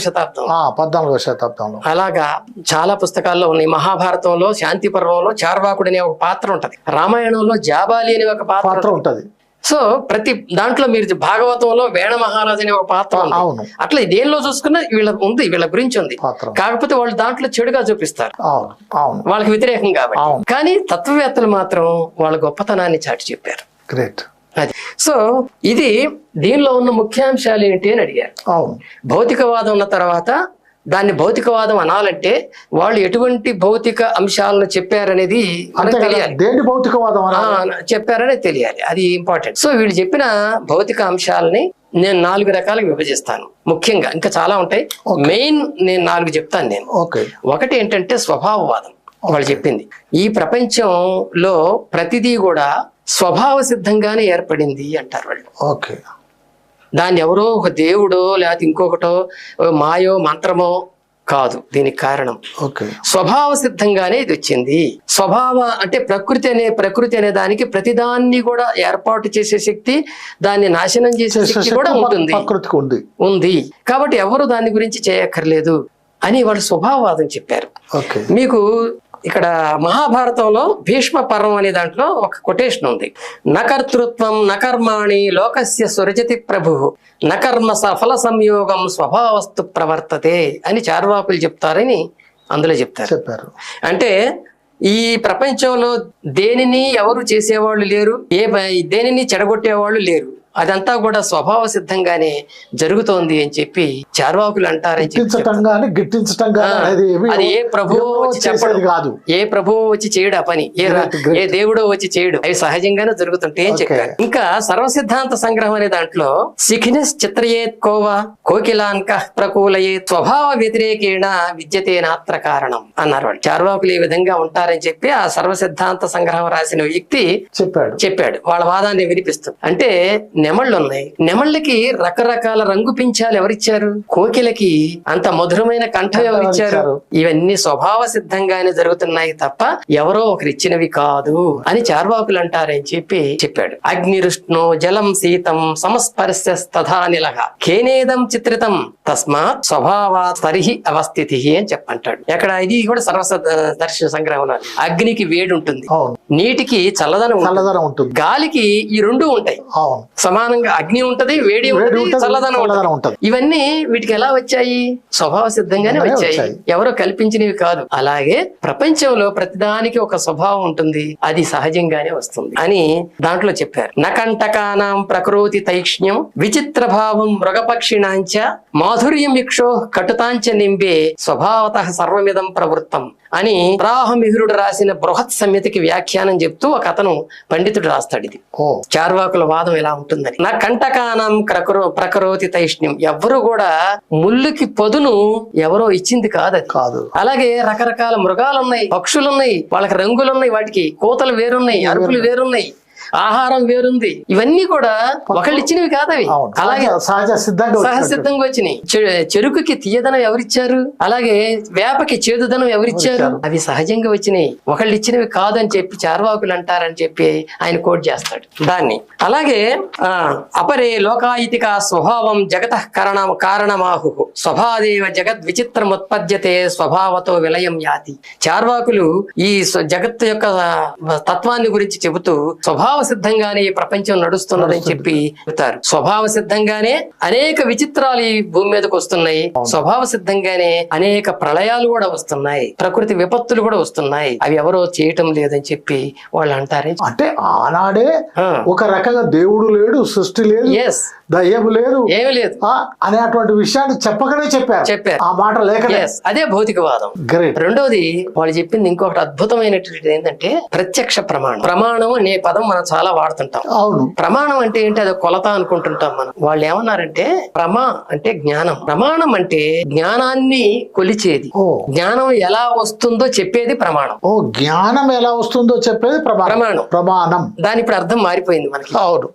S2: శతాబ్దంలో. అలాగా చాలా పుస్తకాల్లో ఉన్నాయి. మహాభారతంలో శాంతి పర్వంలో చార్వాకుడు అనే ఒక పాత్ర ఉంటది, రామాయణంలో జాబాలి అనే ఒక పాత్ర ఉంటది. సో ప్రతి దాంట్లో మీరు భాగవతంలో వేణ మహారాజు అనే ఒక పాత్ర ఉంది. అట్లా దేనిలో చూసుకున్నా వీళ్ళ గురించి ఉంది. కాకపోతే వాళ్ళు దాంట్లో చెడుగా చూపిస్తారు, వాళ్ళకి వ్యతిరేకం కాబట్టి. కానీ తత్వవేత్తలు మాత్రం వాళ్ళ గొప్పతనాన్ని చాటి చెప్పారు. అది. సో ఇది దీనిలో ఉన్న ముఖ్యాంశాలు ఏంటి అని అడిగారు. భౌతికవాదం ఉన్న తర్వాత దాన్ని భౌతికవాదం అనాలంటే వాళ్ళు ఎటువంటి భౌతిక అంశాలను చెప్పారనేది మనకు తెలియాలి.
S1: దేని భౌతికవాదం
S2: చెప్పారనేది తెలియాలి, అది ఇంపార్టెంట్. సో వీళ్ళు చెప్పిన భౌతిక అంశాలని నేను 4 రకాలుగా విభజిస్తాను. ముఖ్యంగా ఇంకా చాలా ఉంటాయి, మెయిన్ నేను 4 చెప్తాను నేను. ఒకటి ఏంటంటే స్వభావవాదం. వాళ్ళు చెప్పింది ఈ ప్రపంచంలో ప్రతిదీ కూడా స్వభావ సిద్ధంగానే ఏర్పడింది అంటారు వాళ్ళు. దాన్ని ఎవరో ఒక దేవుడో లేకపోతే ఇంకొకటో మాయో మంత్రమో కాదు దీనికి కారణం. స్వభావ సిద్ధంగానే ఇది వచ్చింది. అంటే ప్రకృతి అనే దానికి ప్రతిదాన్ని కూడా ఏర్పాటు చేసే శక్తి, దాన్ని నాశనం చేసే శక్తి కూడా ఉంది. కాబట్టి ఎవరు దాని గురించి చేయక్కర్లేదు అని వాళ్ళు స్వభావవాదం చెప్పారు. మీకు ఇక్కడ మహాభారతంలో భీష్మ పర్వం అనే దాంట్లో ఒక కొటేషన్ ఉంది. నకర్తృత్వం నకర్మాణి లోకస్య సురజతి ప్రభు నకర్మ సఫల సంయోగం స్వభావస్తు ప్రవర్తతే అని చార్వాకులు చెప్తారని అందులో చెప్పారు. అంటే ఈ ప్రపంచంలో దేనిని ఎవరు చేసేవాళ్ళు లేరు, దేనిని చెడగొట్టేవాళ్ళు లేరు, అదంతా కూడా స్వభావ సిద్ధంగానే జరుగుతోంది అని చెప్పి చార్వాకులు అంటారని అది ఏ ప్రభువు వచ్చి చెప్పడు కాదు, ఏ ప్రభువు వచ్చి చేయడు ఆ పని, ఏ దేవుడో వచ్చి చేయడు, అవి సహజంగానే జరుగుతుంటాయి అని చెప్పారు. ఇంకా సర్వసిద్ధాంత సంగ్రహం అనే దాంట్లో సిఖినస్ చిత్రయేత్ కోవా కోకిలాన్క ప్రకూలయే స్వభావ వ్యతిరేకేణ విద్యతేనాత్ర కారణం అన్నారు వాళ్ళు. చార్వాకులు ఈ విధంగా ఉంటారని చెప్పి ఆ సర్వసిద్ధాంత సంగ్రహం రాసిన వ్యక్తి చెప్పాడు. వాళ్ళ వాదాన్ని వినిపిస్తూ. అంటే నెమళ్ళు ఉన్నాయి, నెమళ్ళకి రకరకాల రంగు పింఛాలు ఎవరిచ్చారు, కోకిలకి అంత మధురమైన కంఠం ఎవరిచ్చారు, ఇవన్నీ స్వభావ సిద్ధంగానే జరుగుతున్నాయి తప్ప ఎవరో ఒకరిచ్చినవి కాదు అని చార్వాకులు అంటారని చెప్పి చెప్పాడు. అగ్నిరుష్ణో జలం శీతం సమస్పర్శస్తథా నిలహ కేనేదం చిత్రితం తస్మాత్ స్వభావా తరిహి అవస్థితి అని చెప్పంటాడు. ఎక్కడ ఇది కూడా సర్వదర్శన సంగ్రహంలో అగ్నికి వేడి ఉంటుంది, నీటికి చల్లదనం ఉంటుంది, గాలికి ఈ రెండు ఉంటాయి సమానంగా. అగ్ని ఉంటది, వేడి ఉంటది, చల్లదనం ఉంటది. ఇవన్నీ వీటికి ఎలా వచ్చాయి, స్వభావ సిద్ధంగానే వచ్చాయి, ఎవరో కల్పించినవి కాదు. అలాగే ప్రపంచంలో ప్రతిదానికి ఒక స్వభావం ఉంటుంది, అది సహజంగానే వస్తుంది అని దాంట్లో చెప్పారు. నకంటకానాం ప్రకృతి తైక్ష్ణ్యం విచిత్ర భావం మృగపక్షిణాంచ మాధుర్యం ఇక్షో కటుతాంచ నింబే స్వభావత సర్వమిదం ప్రవృత్తం అని రాహమిహిరుడు రాసిన బృహత్ సంహితకి వ్యాఖ్యానం చెప్తూ ఒక అతను పండితుడు రాస్తాడు. ఇది చార్వాకుల వాదం ఎలా ఉంటుందని. నా కంటకానం ప్రకరోతి తైష్ణ్యం, ఎవరు కూడా ముళ్ళుకి పొదును ఎవరో ఇచ్చింది కాదు. అలాగే రకరకాల మృగాలున్నాయి, పక్షులున్నాయి, వాళ్ళకి రంగులున్నాయి, వాటికి కోతలు వేరున్నాయి, అరుపులు వేరున్నాయి, ఆహారం వేరుంది, ఇవన్నీ కూడా ఒకళ్ళు ఇచ్చినవి కాదవి. అలాగే సహజ సిద్ధంగా వచ్చినాయి. చెరుకుకి తీయదనం ఎవరిచ్చారు, అలాగే వేపకి చేదుదనం ఎవరిచ్చారు, అవి సహజంగా వచ్చినాయి, ఒకళ్ళు ఇచ్చినవి కాదు అని చెప్పి చార్వాకులు అంటారని చెప్పి ఆయన కోట్ చేస్తాడు దాన్ని. అలాగే అపరే లోకాయితిక స్వభావం జగత కారణమాహు స్వభాదేవ జగద్ విచిత్రముత్పద్యతే స్వభావతో విలయం యాతి. చార్వాకులు ఈ జగత్తు యొక్క తత్వాన్ని గురించి చెబుతూ స్వభావ సిద్ధంగానే ఈ ప్రపంచం నడుస్తున్నదని చెప్పి చెబుతారు. స్వభావ సిద్ధంగానే అనేక విచిత్రాలు ఈ భూమి మీదకి వస్తున్నాయి, స్వభావ సిద్ధంగానే అనేక ప్రళయాలు కూడా వస్తున్నాయి, ప్రకృతి విపత్తులు కూడా వస్తున్నాయి, అవి ఎవరో చేయటం లేదని చెప్పి వాళ్ళు అంటారే.
S1: అంటే ఆనాడే ఒక రకంగా దేవుడు లేడు, సృష్టి లేదు, దయ్యము లేదు,
S2: ఏమి లేదు
S1: అనేటువంటి విషయాన్ని చెప్పగానే చెప్పారు. ఆ మాట లేక
S2: అదే భౌతికవాదం. రెండోది వాళ్ళు చెప్పింది ఇంకొకటి అద్భుతమైనటువంటి ఏంటంటే ప్రత్యక్ష ప్రమాణం. ప్రమాణం అనే పదం మనం చాలా వాడుతుంటాం. అవును, ప్రమాణం అంటే ఏంటి, అది కొలత అనుకుంటుంటాం మనం. వాళ్ళు ఏమన్నారంటే అంటే జ్ఞానం, ప్రమాణం అంటే జ్ఞానాన్ని కొలిచేది, జ్ఞానం ఎలా వస్తుందో చెప్పేది ప్రమాణం.
S1: జ్ఞానం ఎలా వస్తుందో చెప్పేది ప్రమాణం.
S2: దాని ఇప్పుడు అర్థం మారిపోయింది మనకి. అవును,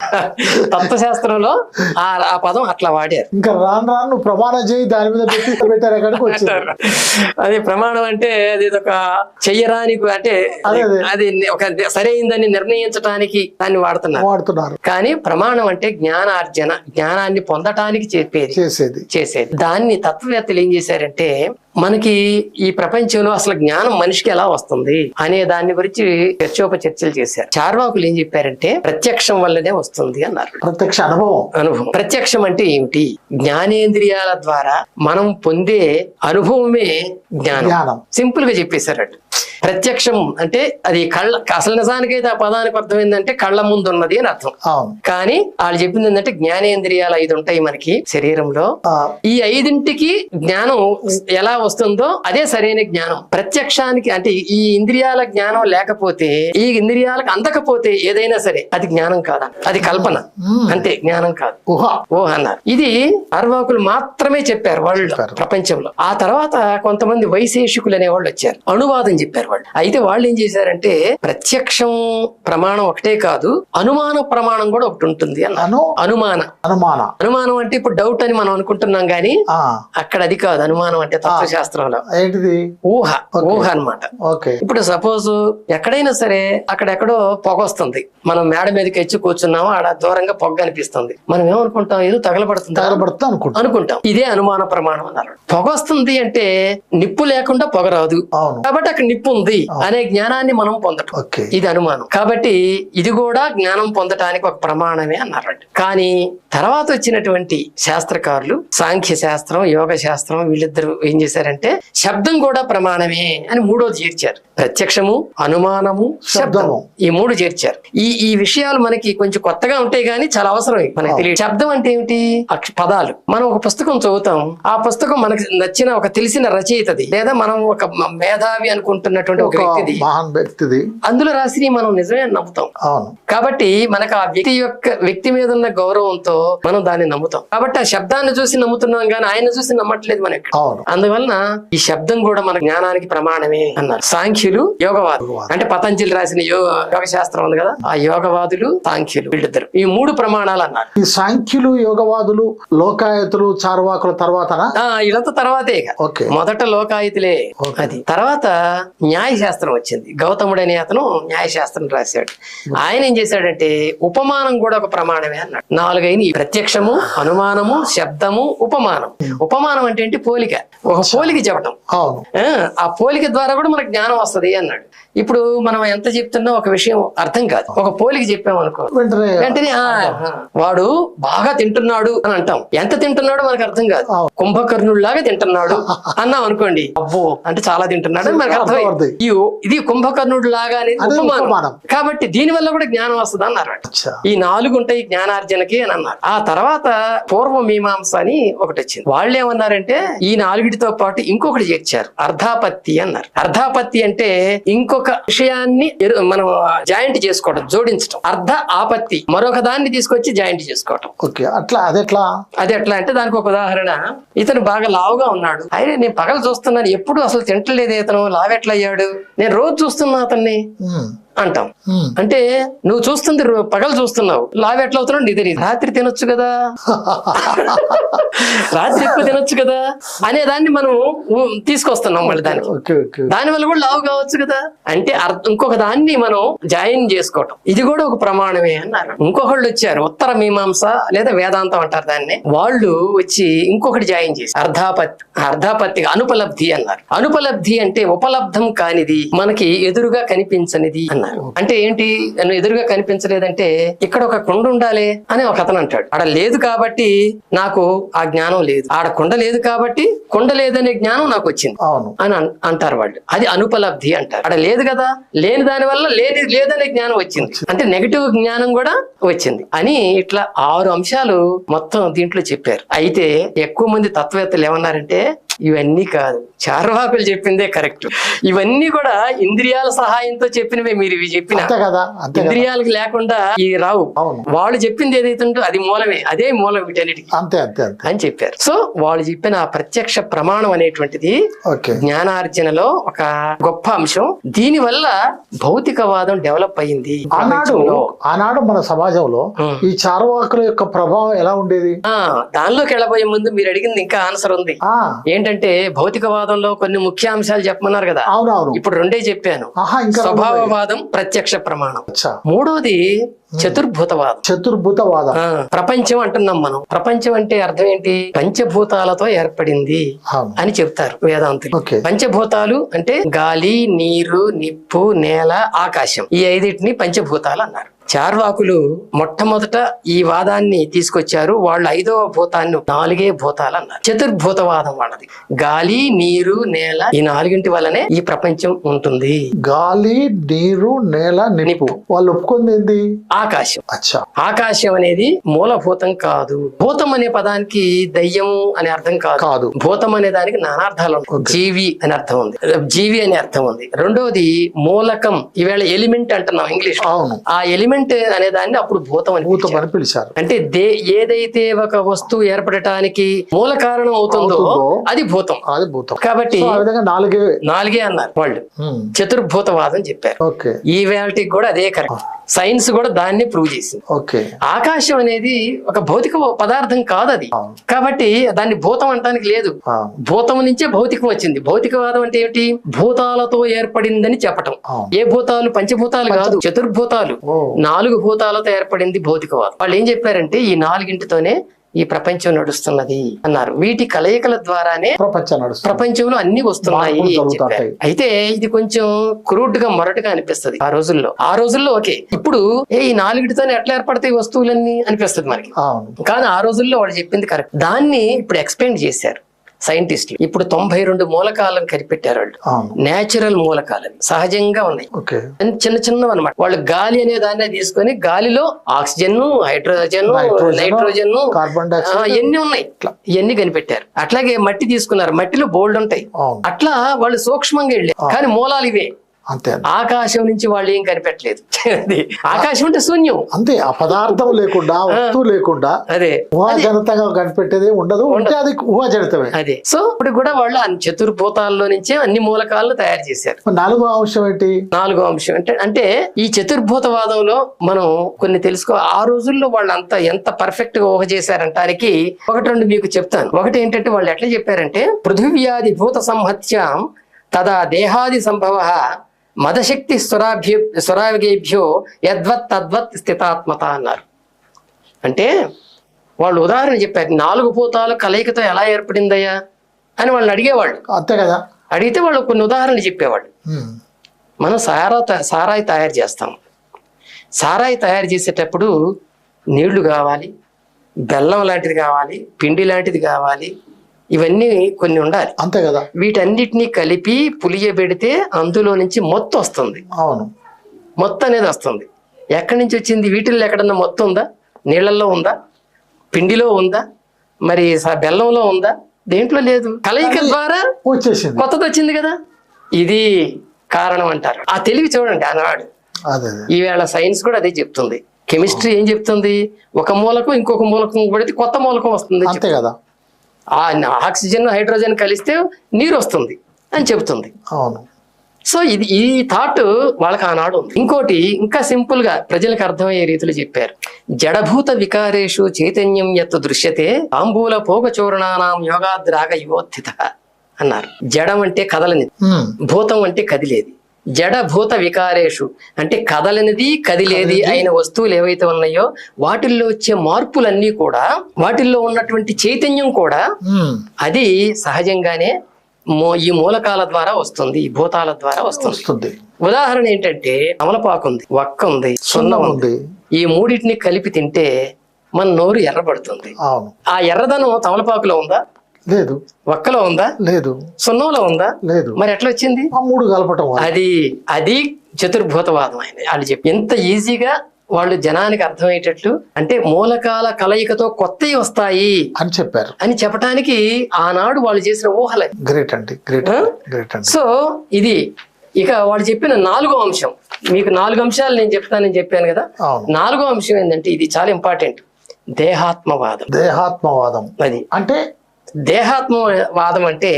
S2: తత్వశాస్త్రంలో ఆ పదం అట్లా వాడారు.
S1: ఇంకా రాను ప్రమాణం చేయి దాని మీద పెట్టారు.
S2: అది ప్రమాణం అంటే అది ఒక చెయ్యరాని, అంటే అది ఒక సరైందని నిర్ణయించడానికి దాన్ని వాడుతున్నారు. కానీ ప్రమాణం అంటే జ్ఞానార్జన, జ్ఞానాన్ని పొందటానికి చేసేది. దాన్ని తత్వవేత్తలు ఏం చేశారంటే మనకి ఈ ప్రపంచంలో అసలు జ్ఞానం మనిషికి ఎలా వస్తుంది అనే దాని గురించి చర్చలు చేశారు. చార్వాకులు ఏం చెప్పారంటే ప్రత్యక్షం వల్లనే వస్తుంది అన్నారు.
S1: ప్రత్యక్ష అనుభవం.
S2: ప్రత్యక్షం అంటే ఏమిటి, జ్ఞానేంద్రియాల ద్వారా మనం పొందే అనుభవమే జ్ఞానం. సింపుల్ గా చెప్పేశారు. ప్రత్యక్షం అంటే అది కళ్ళ, అసలు నిజానికైతే ఆ పదానికి అర్థం ఏంటంటే కళ్ళ ముందు ఉన్నది అని అర్థం.
S1: అవును.
S2: కానీ వాళ్ళు చెప్పింది ఏంటంటే జ్ఞానేంద్రియాలు 5 ఉంటాయి మనకి శరీరంలో. ఈ 5ంటికి జ్ఞానం ఎలా వస్తుందో అదే సరైన జ్ఞానం. ప్రత్యక్షానికి అంటే ఈ ఇంద్రియాల జ్ఞానం లేకపోతే, ఈ ఇంద్రియాలకు అందకపోతే ఏదైనా సరే అది జ్ఞానం కాదా, అది కల్పన అంతే, జ్ఞానం కాదు, ఊహ అన్నారు. ఇది చార్వాకులు మాత్రమే చెప్పారు వాళ్ళు ప్రపంచంలో. ఆ తర్వాత కొంతమంది వైశేషికులు అనే వాళ్ళు వచ్చారు, అనువాదం చెప్పారు వాళ్ళు. అయితే వాళ్ళు ఏం చేశారంటే ప్రత్యక్షం ప్రమాణం ఒకటే కాదు, అనుమాన ప్రమాణం కూడా ఒకటి ఉంటుంది అన్నారు. అనుమానం అంటే ఇప్పుడు డౌట్ అని మనం అనుకుంటున్నాం గానీ అక్కడ అది కాదు. అనుమానం అంటే తత్వశాస్త్రంలో ఊహ అన్నమాట. ఇప్పుడు సపోజ్ ఎక్కడైనా సరే అక్కడెక్కడో పొగ వస్తుంది, మనం మేడ మీదకి వచ్చి కూర్చున్నాము, ఆడ దూరంగా పొగ అనిపిస్తుంది, మనం ఏమనుకుంటాం, ఏదో తగలబడుతుంది అనుకుంటాం. ఇదే అనుమాన ప్రమాణం అన్నారు. పొగ వస్తుంది అంటే నిప్పు లేకుండా పొగ రాదు, కాబట్టి అక్కడ నిప్పు ఉంది అనే జ్ఞానాన్ని మనం పొందటం, ఇది అనుమానం. కాబట్టి ఇది కూడా జ్ఞానం పొందటానికి ఒక ప్రమాణమే అన్నారు. కానీ తర్వాత వచ్చినటువంటి శాస్త్రకారులు, సాంఖ్య శాస్త్రం, యోగ శాస్త్రం, వీళ్ళిద్దరు ఏం చేశారంటే శబ్దం కూడా ప్రమాణమే అని 3వది చేర్చారు. ప్రత్యక్షము, అనుమానము, శబ్దము, ఈ 3 చేర్చారు. ఈ విషయాలు మనకి కొంచెం కొత్తగా ఉంటాయి కానీ చాలా అవసరం మనకి తెలియదు. శబ్దం అంటే ఏమిటి? పదాలు. మనం ఒక పుస్తకం చదువుతాం, ఆ పుస్తకం మనకు నచ్చిన ఒక తెలిసిన రచయితది, లేదా మనం ఒక మేధావి అనుకుంటున్నటువంటి ఒక వ్యక్తిది, అందులో రాసి మనం నిజమే అని నమ్ముతాం. కాబట్టి మనకు ఆ వ్యక్తి మీద ఉన్న గౌరవంతో మనం దాన్ని నమ్ముతాం. కాబట్టి ఆ శబ్దాన్ని చూసి నమ్ముతున్నాం కానీ ఆయన చూసి నమ్మట్లేదు మనకి. అందువలన ఈ శబ్దం కూడా మన జ్ఞానానికి ప్రమాణమే అన్నారు సాంఖ్యులు, యోగవాదులు. అంటే పతంజలి రాసిన యోగ శాస్త్రం ఉంది కదా, ఆ యోగవాదులు, సాంఖ్యులు, వీళ్ళిద్దరు ఈ 3 ప్రమాణాలు అన్నారు.
S1: ఈ సాంఖ్యులు, యోగవాదులు, లోకాయతులు, చార్వాకుల తర్వాత
S2: ఇదంతా తర్వాతే. మొదట లోకాయతులే, అది తర్వాత న్యాయశాస్త్రం వచ్చింది. గౌతముడనే అతను న్యాయశాస్త్రం రాశాడు. ఆయన ఏం చేశాడంటే ఉపమానం కూడా ఒక ప్రమాణమే అన్నాడు. 4 అయిన ప్రత్యక్షము, అనుమానము, శబ్దము, ఉపమానం. ఉపమానం అంటే ఏంటి? పోలిక. ఒక పోలిక చెప్పడం, ఆ పోలిక ద్వారా కూడా మనకు జ్ఞానం వస్తుంది అన్నాడు. ఇప్పుడు మనం ఎంత చెప్తున్నా ఒక విషయం అర్థం కాదు, ఒక పోలికి చెప్పామనుకో వెంటనే వాడు బాగా తింటున్నాడు అని అంటాం. ఎంత తింటున్నాడో మనకు అర్థం కాదు. కుంభకర్ణుడిలాగా తింటున్నాడు అన్నాం అనుకోండి, అబ్బో అంటే చాలా తింటున్నాడు అని మనకు అర్థమైంది. ఇది కుంభకర్ణుడు లాగా అనేది ఉపమానం. కాబట్టి దీని వల్ల కూడా జ్ఞానం వస్తుంది అన్నారు. ఈ 4 ఉంటాయి జ్ఞానార్జనకి అని అన్నారు. ఆ తర్వాత పూర్వ మీమాంస అని ఒకటి వచ్చింది. వాళ్ళు ఏమన్నారంటే ఈ 4టితో పాటు ఇంకొకటి చేర్చారు, అర్ధాపత్తి అన్నారు. అర్ధాపత్తి అంటే ఇంకొక విషయాన్ని మనం జాయింట్ చేసుకోవడం, జోడించడం. అర్ధ ఆపత్తి, మరొక దాన్ని తీసుకొచ్చి జాయింట్ చేసుకోవడం. అది ఎట్లా అంటే దానికి ఒక ఉదాహరణ, ఇతను బాగా లావుగా ఉన్నాడు, అయినా నేను పగలు చూస్తున్నాను, ఎప్పుడు అసలు తింటలేదు ఇతను, లావెట్లా అయ్యాడు, నేను రోజు చూస్తున్నా అతన్ని అంటాం. అంటే నువ్వు చూస్తుంది పగలు చూస్తున్నావు, లావు ఎట్లా అవుతున్నావు నీకు తెలియదు. రాత్రి తినొచ్చు కదా, రాత్రి ఎక్కువ తినొచ్చు కదా అనే దాన్ని మనం తీసుకొస్తున్నాం మళ్ళీ దాని వల్ల కూడా లావు కావచ్చు కదా. అంటే ఇంకొక దాన్ని మనం జాయిన్ చేసుకోవటం, ఇది కూడా ఒక ప్రమాణమే అన్నారు. ఇంకొకళ్ళు వచ్చారు, ఉత్తర మీమాంస లేదా వేదాంతం అంటారు దాన్ని. వాళ్ళు వచ్చి ఇంకొకటి జాయిన్ చేసి అర్ధాపత్తిగా అనుపలబ్ధి అన్నారు. అనుపలబ్ధి అంటే ఉపలబ్ధం కానిది, మనకి ఎదురుగా కనిపించనిది అన్నారు. అంటే ఏంటి? ఎదురుగా కనిపించలేదంటే ఇక్కడ ఒక కొండ ఉండాలి అని ఒక అతను అంటాడు, ఆడ లేదు కాబట్టి నాకు ఆ జ్ఞానం లేదు, ఆడ కొండ లేదు కాబట్టి కొండ లేదనే జ్ఞానం నాకు వచ్చింది అని అంటారు వాళ్ళు. అది అనుపలబ్ధి అంటారు. ఆడ లేదు కదా, లేని దాని వల్ల లేదనే జ్ఞానం వచ్చింది, అంటే నెగటివ్ జ్ఞానం కూడా వచ్చింది అని. ఇట్లా 6 అంశాలు మొత్తం దీంట్లో చెప్పారు. అయితే ఎక్కువ మంది తత్వవేత్తలు ఏమన్నారంటే ఇవన్నీ కాదు, చార్వాకులు చెప్పిందే కరెక్ట్, ఇవన్నీ కూడా ఇంద్రియాల సహాయంతో చెప్పినవే, మీరు ఇవి చెప్పిన ఇంద్రియాలకు లేకుండా ఇవి రావు. వాళ్ళు చెప్పింది ఏదైతే ఉందో అది మూలమే, అదే మూలం వీటన్నిటికీ అని చెప్పారు. సో వాళ్ళు చెప్పిన ఆ ప్రత్యక్ష ప్రమాణం అనేటువంటిది జ్ఞానార్జనలో ఒక గొప్ప అంశం. దీని వల్ల భౌతికవాదం డెవలప్ అయింది.
S1: ఆనాడు మన సమాజంలో ఈ చార్వాకుల యొక్క ప్రభావం ఎలా ఉండేది?
S2: దానిలోకి వెళ్ళబోయే ముందు మీరు అడిగింది ఇంకా ఆన్సర్ ఉంది. ఏంటంటే భౌతికవాదంలో కొన్ని ముఖ్య అంశాలు చెప్పమన్నారు కదా, ఇప్పుడు 2 చెప్పాను. స్వభావవాదం, ప్రత్యక్ష ప్రమాణం. 3వది చతుర్భూతవాదం.
S1: చతుర్భూతవాదం.
S2: ప్రపంచం అంటున్నాం మనం. ప్రపంచం అంటే అర్థం ఏంటి? పంచభూతాలతో ఏర్పడింది అని చెప్తారు వేదాంతులు. పంచభూతాలు అంటే గాలి, నీరు, నిప్పు, నేల, ఆకాశం. ఈ 5టిని పంచభూతాలు అన్నారు. చార్వాకులు మొట్టమొదట ఈ వాదాన్ని తీసుకొచ్చారు. వాళ్ళు 5వ భూతాన్ని 4 భూతాలు అన్నారు. చతుర్భూతవాదం వాళ్ళది. గాలి, నీరు, నేల, ఈ 4 వల్లనే ఈ ప్రపంచం ఉంటుంది.
S1: గాలి, నీరు, నేల, నిప్పు. వాళ్ళు ఒప్పుకుంది ఏంది?
S2: ఆకాశం. ఆకాశం అనేది మూలభూతం కాదు. భూతం అనే పదానికి దయ్యం అనే అర్థం కాదు. భూతం అనే దానికి నానార్థాలు ఉన్నాయి. జీవి అనే అర్థం ఉంది, జీవి అనే అర్థం ఉంది. రెండోది మూలకం. ఈవేళ ఎలిమెంట్ అంటున్నాం ఇంగ్లీష్. ఆ ఎలిమెంట్ అనే దాన్ని అప్పుడు భూతం అని
S1: పిలిచారు.
S2: అంటే ఏదైతే ఒక వస్తువు ఏర్పడటానికి మూల కారణం అవుతుందో అది భూతం. కాబట్టి 4 అన్నారు వాళ్ళు. చతుర్భూతవాదం చెప్పారు. ఈ వేళకి కూడా అదే కరెక్ట్. సైన్స్ కూడా దాన్ని ప్రూవ్ చేసింది. ఆకాశం అనేది ఒక భౌతిక పదార్థం కాదు అది. కాబట్టి దాన్ని భూతం అంటానికి లేదు. భూతం నుంచే భౌతికం వచ్చింది. భౌతికవాదం అంటే ఏమిటి? భూతాలతో ఏర్పడిందని చెప్పటం. ఏ భూతాలు? పంచభూతాలు కాదు, చతుర్భూతాలు. 4 భూతాలతో ఏర్పడింది భౌతికవాదం. వాళ్ళు ఏం చెప్పారంటే ఈ 4 ఈ ప్రపంచం నడుస్తున్నది అన్నారు. వీటి కలయికల ద్వారానే ప్రపంచంలో అన్ని వస్తున్నాయి. అయితే ఇది కొంచెం క్రూడ్ గా మొరటుగా అనిపిస్తుంది ఆ రోజుల్లో. ఓకే, ఇప్పుడు ఈ 4 ఎట్లా ఏర్పడతాయి వస్తువులన్నీ అనిపిస్తుంది మనకి. కానీ ఆ రోజుల్లో వాళ్ళు చెప్పింది కరెక్ట్. దాన్ని ఇప్పుడు ఎక్స్పెండ్ చేశారు సైంటిస్టులు. ఇప్పుడు 92 మూలకాలను కనిపెట్టారు వాళ్ళు. నేచురల్ మూలకాలని, సహజంగా ఉన్నాయి, చిన్న చిన్నవి అన్నమాట. వాళ్ళు గాలి అనే దాన్ని తీసుకొని గాలిలో oxygen, hydrogen, nitrogen,
S1: carbon dioxide
S2: ఎన్ని ఉన్నాయి ఇవన్నీ కనిపెట్టారు. అట్లాగే మట్టి తీసుకున్నారు, మట్టిలో బోల్డ్ ఉంటాయి. అట్లా వాళ్ళు సూక్ష్మంగా వెళ్ళారు. కానీ మూలాలు ఇవే. ఆకాశం నుంచి వాళ్ళు ఏం కనిపెట్టలేదు. ఆకాశం అంటే శూన్యం
S1: అంతే. ఆ పదార్థం లేకుండా, వస్తువు లేకుండా
S2: అదే
S1: ఊహాజనితంగా కనిపెట్టేది ఉండదు. అది ఊహాజనితమే.
S2: అదే. సో ఇప్పుడు కూడా వాళ్ళు చతుర్భూతాల్లో నుంచే అన్ని మూలకాలను తయారు చేశారు.
S1: 4వ అంశం ఏంటి?
S2: 4వ అంశం అంటే ఈ చతుర్భూతవాదంలో మనం కొన్ని తెలుసుకో. ఆ రోజుల్లో వాళ్ళు ఎంత పర్ఫెక్ట్ గా ఊహ చేశారంటానికి 1-2 మీకు చెప్తాను. ఒకటి ఏంటంటే వాళ్ళు ఎట్లా చెప్పారంటే పృథివ్యాది భూత సంహత్యాం తదా దేహాది సంభవ మదశక్తి స్వరాగేభ్యో యద్వత్ తద్వత్ స్థితాత్మత అన్నారు. అంటే వాళ్ళు ఉదాహరణ చెప్పారు. 4 భూతాలు కలయికతో ఎలా ఏర్పడిందయ్యా అని వాళ్ళని అడిగేవాళ్ళు.
S1: అంతే కదా.
S2: అడిగితే వాళ్ళు కొన్ని ఉదాహరణలు చెప్పేవాళ్ళు. మనం సారాయి తయారు చేస్తాం. సారాయి తయారు చేసేటప్పుడు నీళ్లు కావాలి, బెల్లం లాంటిది కావాలి, పిండి లాంటిది కావాలి, ఇవన్నీ కొన్ని ఉండాలి.
S1: అంతే కదా.
S2: వీటన్నిటినీ కలిపి పులియబెడితే అందులో నుంచి మొత్తం వస్తుంది.
S1: అవును,
S2: మొత్తం అనేది వస్తుంది. ఎక్కడి నుంచి వచ్చింది? వీటిల్లో ఎక్కడన్నా మొత్తం ఉందా? నీళ్లలో ఉందా? పిండిలో ఉందా? మరి బెల్లంలో ఉందా? దేంట్లో లేదు. కలయిక ద్వారా
S1: వచ్చేసింది,
S2: కొత్తది వచ్చింది కదా. ఇది కారణం అంటారు. ఆ తెలివి చూడండి ఆనాడు. ఈవేళ సైన్స్ కూడా అదే చెప్తుంది. కెమిస్ట్రీ ఏం చెప్తుంది? ఒక మూలకం ఇంకొక మూలకం పడితే కొత్త మూలకం వస్తుంది.
S1: అంతే కదా.
S2: ఆక్సిజన్, హైడ్రోజన్ కలిస్తే నీరు వస్తుంది అని చెబుతుంది.
S1: అవును.
S2: సో ఈ థాట్ వాళ్ళకి ఆనాడు ఉంది. ఇంకోటి ఇంకా సింపుల్ గా ప్రజలకు అర్థమయ్యే రీతిలో చెప్పారు. జడభూత వికారేషు చైతన్యం యత్ దృశ్యతే తాంబూల పోగ చూర్ణానాం యోగాద్రాగ యువోత్థిత అన్నారు. జడం అంటే కదలనిది, భూతం అంటే కదిలేది. జడభూత వికారేషు అంటే కదలనిది, కదిలేది అయిన వస్తువులు ఏవైతే ఉన్నాయో వాటిల్లో వచ్చే మార్పులన్నీ కూడా, వాటిల్లో ఉన్నటువంటి చైతన్యం కూడా అది సహజంగానే ఈ మూలకాల ద్వారా వస్తుంది, ఈ భూతాల ద్వారా వస్తుంది. ఉదాహరణ ఏంటంటే తమలపాకు ఉంది, వక్క ఉంది, సున్నం ఉంది. ఈ మూడింటిని కలిపి తింటే మన నోరు ఎర్రబడుతుంది. ఆ ఎర్రదనం తమలపాకులో ఉందా?
S1: లేదు.
S2: వక్కలో ఉందా?
S1: లేదు.
S2: సున్నంలో ఉందా?
S1: లేదు.
S2: మరి ఎట్లా వచ్చింది?
S1: మూడు కలపటం.
S2: అది చతుర్భూతవాదం ఆయన వాళ్ళు చెప్పి ఎంత ఈజీగా వాళ్ళు జనానికి అర్థమయ్యేటట్లు, అంటే మూలకాల కలయికతో కొత్తవి వస్తాయి
S1: అని చెప్పారు
S2: అని చెప్పడానికి ఆనాడు వాళ్ళు చేసిన ఊహలే.
S1: గ్రేట్ అండి, గ్రేట్.
S2: సో ఇది ఇక వాళ్ళు చెప్పిన 4వ అంశం. మీకు 4 అంశాలు నేను చెప్తానని చెప్పాను కదా. 4వ అంశం ఏంటంటే ఇది చాలా ఇంపార్టెంట్. దేహాత్మవాదం.
S1: దేహాత్మవాదం అది అంటే
S2: దేహాత్మవాదం అంటే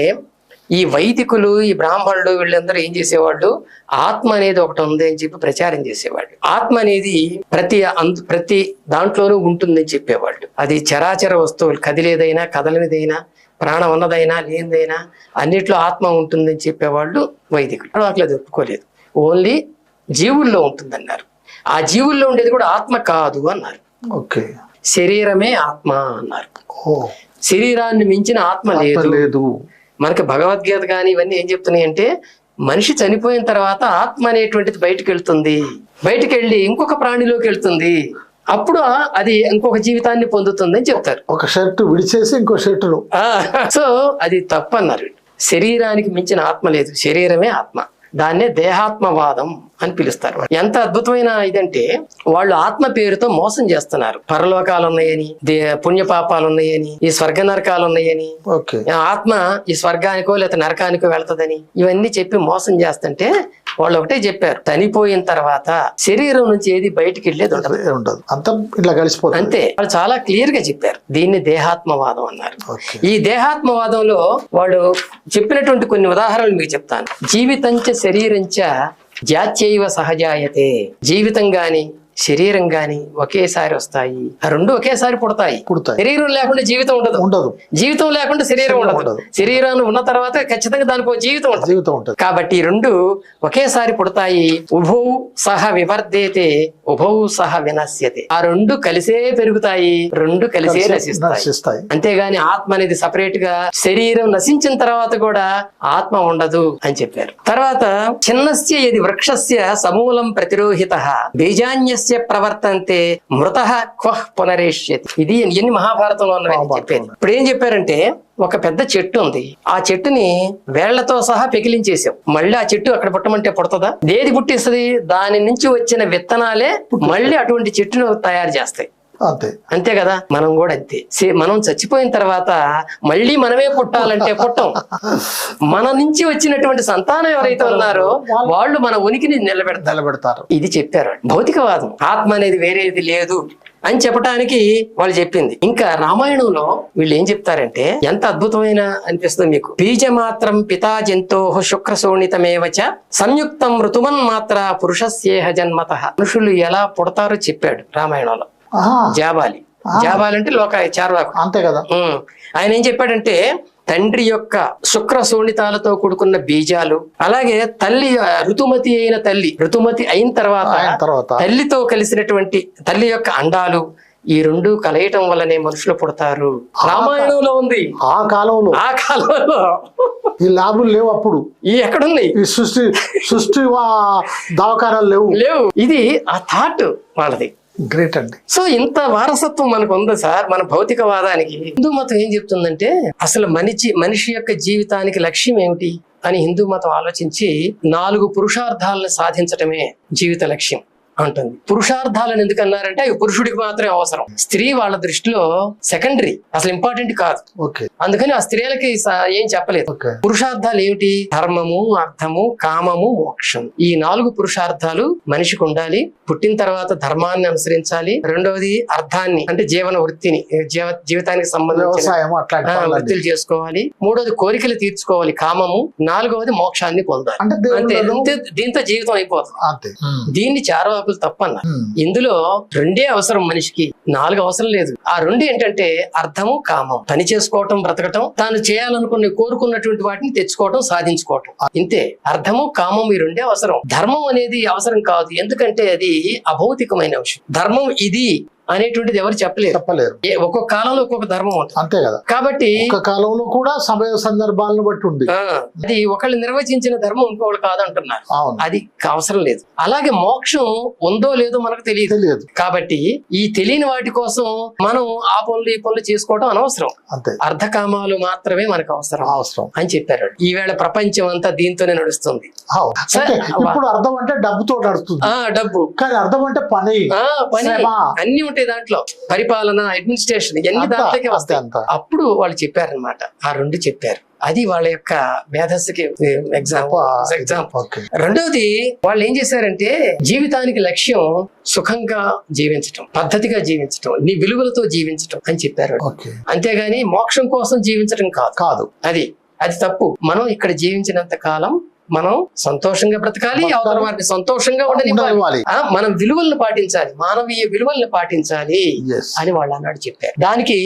S2: ఈ వైదికులు, ఈ బ్రాహ్మణులు వీళ్ళందరూ ఏం చేసేవాళ్ళు, ఆత్మ అనేది ఒకటి ఉంది అని చెప్పి ప్రచారం చేసేవాళ్ళు. ఆత్మ అనేది ప్రతి దాంట్లోనూ ఉంటుందని చెప్పేవాళ్ళు. అది చరాచర వస్తువులు, కదిలేదైనా కదలనిదైనా ప్రాణం ఉన్నదైనా లేనిదైనా అన్నిట్లో ఆత్మ ఉంటుందని చెప్పేవాళ్ళు వైదికులు. అట్లా ఒప్పుకోలేదు. ఓన్లీ జీవుల్లో ఉంటుందన్నారు. ఆ జీవుల్లో ఉండేది కూడా ఆత్మ కాదు అన్నారు.
S1: ఓకే.
S2: శరీరమే ఆత్మ అన్నారు.
S1: ఓ,
S2: శరీరాన్ని మించిన ఆత్మ లేదు.
S1: లేదు.
S2: మనకి భగవద్గీత కానీ ఇవన్నీ ఏం చెప్తున్నాయి అంటే మనిషి చనిపోయిన తర్వాత ఆత్మ అనేటువంటిది బయటికి వెళ్తుంది, బయటికి వెళ్ళి ఇంకొక ప్రాణిలోకి వెళ్తుంది, అప్పుడు అది ఇంకొక జీవితాన్ని పొందుతుంది అని చెప్తారు.
S1: ఒక షర్ట్ విడిచేసి ఇంకో షర్టును.
S2: సో అది తప్పు అన్నారు. శరీరానికి మించిన ఆత్మ లేదు, శరీరమే ఆత్మ. దాన్నే దేహాత్మవాదం అని పిలుస్తారు. ఎంత అద్భుతమైన ఇదంటే వాళ్ళు ఆత్మ పేరుతో మోసం చేస్తున్నారు. పరలోకాలు ఉన్నాయని, పుణ్యపాపాలు ఉన్నాయని, ఈ స్వర్గ నరకాలు ఉన్నాయని, ఆత్మ ఈ స్వర్గానికో లేదా నరకానికో వెళ్తదని ఇవన్నీ చెప్పి మోసం చేస్తుంటే వాళ్ళు ఒకటే చెప్పారు, చనిపోయిన తర్వాత శరీరం నుంచి ఏది బయటికి వెళ్ళేది ఉండదు,
S1: అంతా ఇట్లా కలిసిపోతుంది.
S2: అంతే. వాళ్ళు చాలా క్లియర్ గా చెప్పారు. దీన్ని దేహాత్మవాదం అన్నారు. ఈ దేహాత్మవాదంలో వాళ్ళు చెప్పినటువంటి కొన్ని ఉదాహరణలు మీకు చెప్తాను. జీవితంచ శరీరంచ జాత్యైవ సహజాయతే. జీవితం గాని శరీరం గాని ఒకేసారి వస్తాయి, ఆ రెండు ఒకేసారి పుడతాయి. శరీరం లేకుండా జీవితం ఉండదు, జీవితం లేకుండా శరీరం ఉండదు, శరీరం ఉన్న తర్వాత ఖచ్చితంగా దానికి ఒక జీవితం ఉంటుంది. కాబట్టి ఈ రెండు ఒకేసారి పుడతాయి. ఉభౌ సహ వివర్ధేతే ఉభౌ సహ వినశ్యతే. ఆ రెండు కలిసే పెరుగుతాయి, రెండు కలిసే నశిస్తాయి. అంతేగాని ఆత్మ అనేది సపరేట్ గా శరీరం నశించిన తర్వాత కూడా ఆత్మ ఉండదు అని చెప్పారు. తర్వాత చిన్నస్య యది వృక్షస్య సమూలం ప్రతిరోహితః బీజాన్యస్య ప్రవర్తంతే మృతః క్వః పునరేష్యతి. ఇది ఎన్ని మహాభారతంలో ఉన్నవని చెప్పేది. ఇప్పుడు ఏం చెప్పారంటే ఒక పెద్ద చెట్టు ఉంది, ఆ చెట్టుని వేళ్లతో సహా పెకిలించేసాం, మళ్ళీ ఆ చెట్టు అక్కడ పుట్టమంటే పుడతదా? ఏది పుట్టిస్తుంది? దాని నుంచి వచ్చిన విత్తనాలే మళ్ళీ అటువంటి చెట్టును తయారు చేస్తాయి. అంతే కదా, మనం కూడా అంతే. మనం చచ్చిపోయిన తర్వాత మళ్ళీ మనమే పుట్టాలంటే పుట్టం. మన నుంచి వచ్చినటువంటి సంతానం ఎవరైతే ఉన్నారో వాళ్ళు మన ఉనికిని నిలబెడతారు. ఇది చెప్పారు భౌతికవాదం. ఆత్మ అనేది వేరేది లేదు అని చెప్పడానికి వాళ్ళు చెప్పింది. ఇంకా రామాయణంలో వీళ్ళు ఏం చెప్తారంటే ఎంత అద్భుతమైన అనిపిస్తుంది మీకు. బీజమాత్రం పితా జంతో శుక్రశోణితమేవచ సంయుక్తం ఋతుమన్ మాత్ర పురుషస్యేహ జన్మతః. మనుషులు ఎలా పుడతారో చెప్పాడు రామాయణంలో. జాబాలి అంటే లోకాయ చార్వాకు, అంతే కదా. ఆయన ఏం చెప్పాడంటే తండ్రి యొక్క శుక్ర శోణితాలతో కూడుకున్న బీజాలు, అలాగే తల్లి ఋతుమతి అయిన తల్లి ఋతుమతి అయిన తర్వాత తల్లితో కలిసినటువంటి తల్లి యొక్క అండాలు, ఈ రెండు కలయటం వల్లనే మనుషులు పుడతారు. రామాయణంలో ఉంది. ఆ కాలంలో ఈ లాభులు లేవు అప్పుడు. ఈ ఎక్కడున్నాయి? ఈ సృష్టి దవాఖానాలు లేవు. ఇది ఆ థాట్ వాళ్ళది. గ్రేట్ అండి. సో ఇంత వారసత్వం మనకు ఉంది సార్ మన భౌతికవాదానికి. హిందూ మతం ఏం చెప్తుందంటే అసలు మనిషి యొక్క జీవితానికి లక్ష్యం ఏమిటి అని హిందూ మతం ఆలోచించి 4 పురుషార్థాలను సాధించటమే జీవిత లక్ష్యం అంటుంది. పురుషార్థాలను ఎందుకు అన్నారంటే అవి పురుషుడికి మాత్రమే అవసరం, స్త్రీ వాళ్ళ దృష్టిలో సెకండరీ, అసలు ఇంపార్టెంట్ కాదు. అందుకని ఆ స్త్రీలకి ఏం చెప్పలేదు. పురుషార్థాలు ఏమిటి? ధర్మము, అర్థము, కామము, మోక్షం. ఈ 4 పురుషార్థాలు మనిషికి ఉండాలి. పుట్టిన తర్వాత ధర్మాన్ని అనుసరించాలి. రెండవది అర్థాన్ని అంటే జీవన వృత్తిని, జీవితానికి సంబంధించిన వృత్తులు చేసుకోవాలి. మూడవది కోరికలు తీర్చుకోవాలి, కామము. 4వది మోక్షాన్ని పొందాలి. అంతే, దీంతో జీవితం అయిపోతుంది. దీన్ని చార్వాకులు తప్పన్నారు. ఇందులో 2 అవసరం మనిషికి, 4 అవసరం లేదు. ఆ 2 ఏంటంటే అర్థము, కామం. పని చేసుకోవటం, బ్రతకటం, తాను చేయాలనుకుని కోరుకున్నటువంటి వాటిని తెచ్చుకోవటం, సాధించుకోవటం. ఇంతే. అర్థము, కామం ఈ 2 అవసరం. ధర్మం అనేది అవసరం కాదు, ఎందుకంటే అది అభౌతికమైన విషయం. ధర్మం ఇది అనేటువంటిది ఎవరు చెప్పలేరు. ఒక్కొక్క కాలంలో ఒక్కొక్క ధర్మం ఉంటుంది, అంతే కదా. కాబట్టి ఒక కాలంలో కూడా సమయ సందర్భాలను బట్టి ఉంది. అది ఒకళ్ళు నిర్వచించిన ధర్మం ఇంకొకళ్ళు కాదంటున్నారు. అది అవసరం లేదు. అలాగే మోక్షం ఉందో లేదో మనకు తెలియదు. కాబట్టి ఈ తెలియని వాటి కోసం మనం ఆ పనులు ఈ పనులు చేసుకోవడం అనవసరం. అర్ధకామాలు మాత్రమే మనకు అవసరం అని చెప్పారు. ఈవేళ ప్రపంచం అంతా దీంతోనే నడుస్తుంది. ఇప్పుడు అర్థం అంటే డబ్బుతో నడుస్తుంది. డబ్బు కానీ అర్థం అంటే పని అన్ని ఉంటాయి దాంట్లో. పరిపాలన, అడ్మినిస్ట్రేషన్ ఇవన్నీ దాంట్లోకే వస్తాయి. అప్పుడు వాళ్ళు చెప్పారనమాట, ఆ 2 చెప్పారు. అది వాళ్ళ యొక్క మేధస్సుకి ఎగ్జాంపుల్. రెండవది వాళ్ళు ఏం చేశారంటే జీవితానికి లక్ష్యం సుఖంగా జీవించటం, పద్ధతిగా జీవించటం, నీ విలువలతో జీవించటం అని చెప్పారు. అంతేగాని మోక్షం కోసం జీవించటం కాదు. అది తప్పు. మనం ఇక్కడ జీవించినంత కాలం మనం సంతోషంగా బ్రతకాలి, అవతల వారిని సంతోషంగా ఉండనివ్వాలి, మనం విలువలను పాటించాలి, మానవీయ విలువలను పాటించాలి అని వాళ్ళు అన్నాడు చెప్పారు. దానికి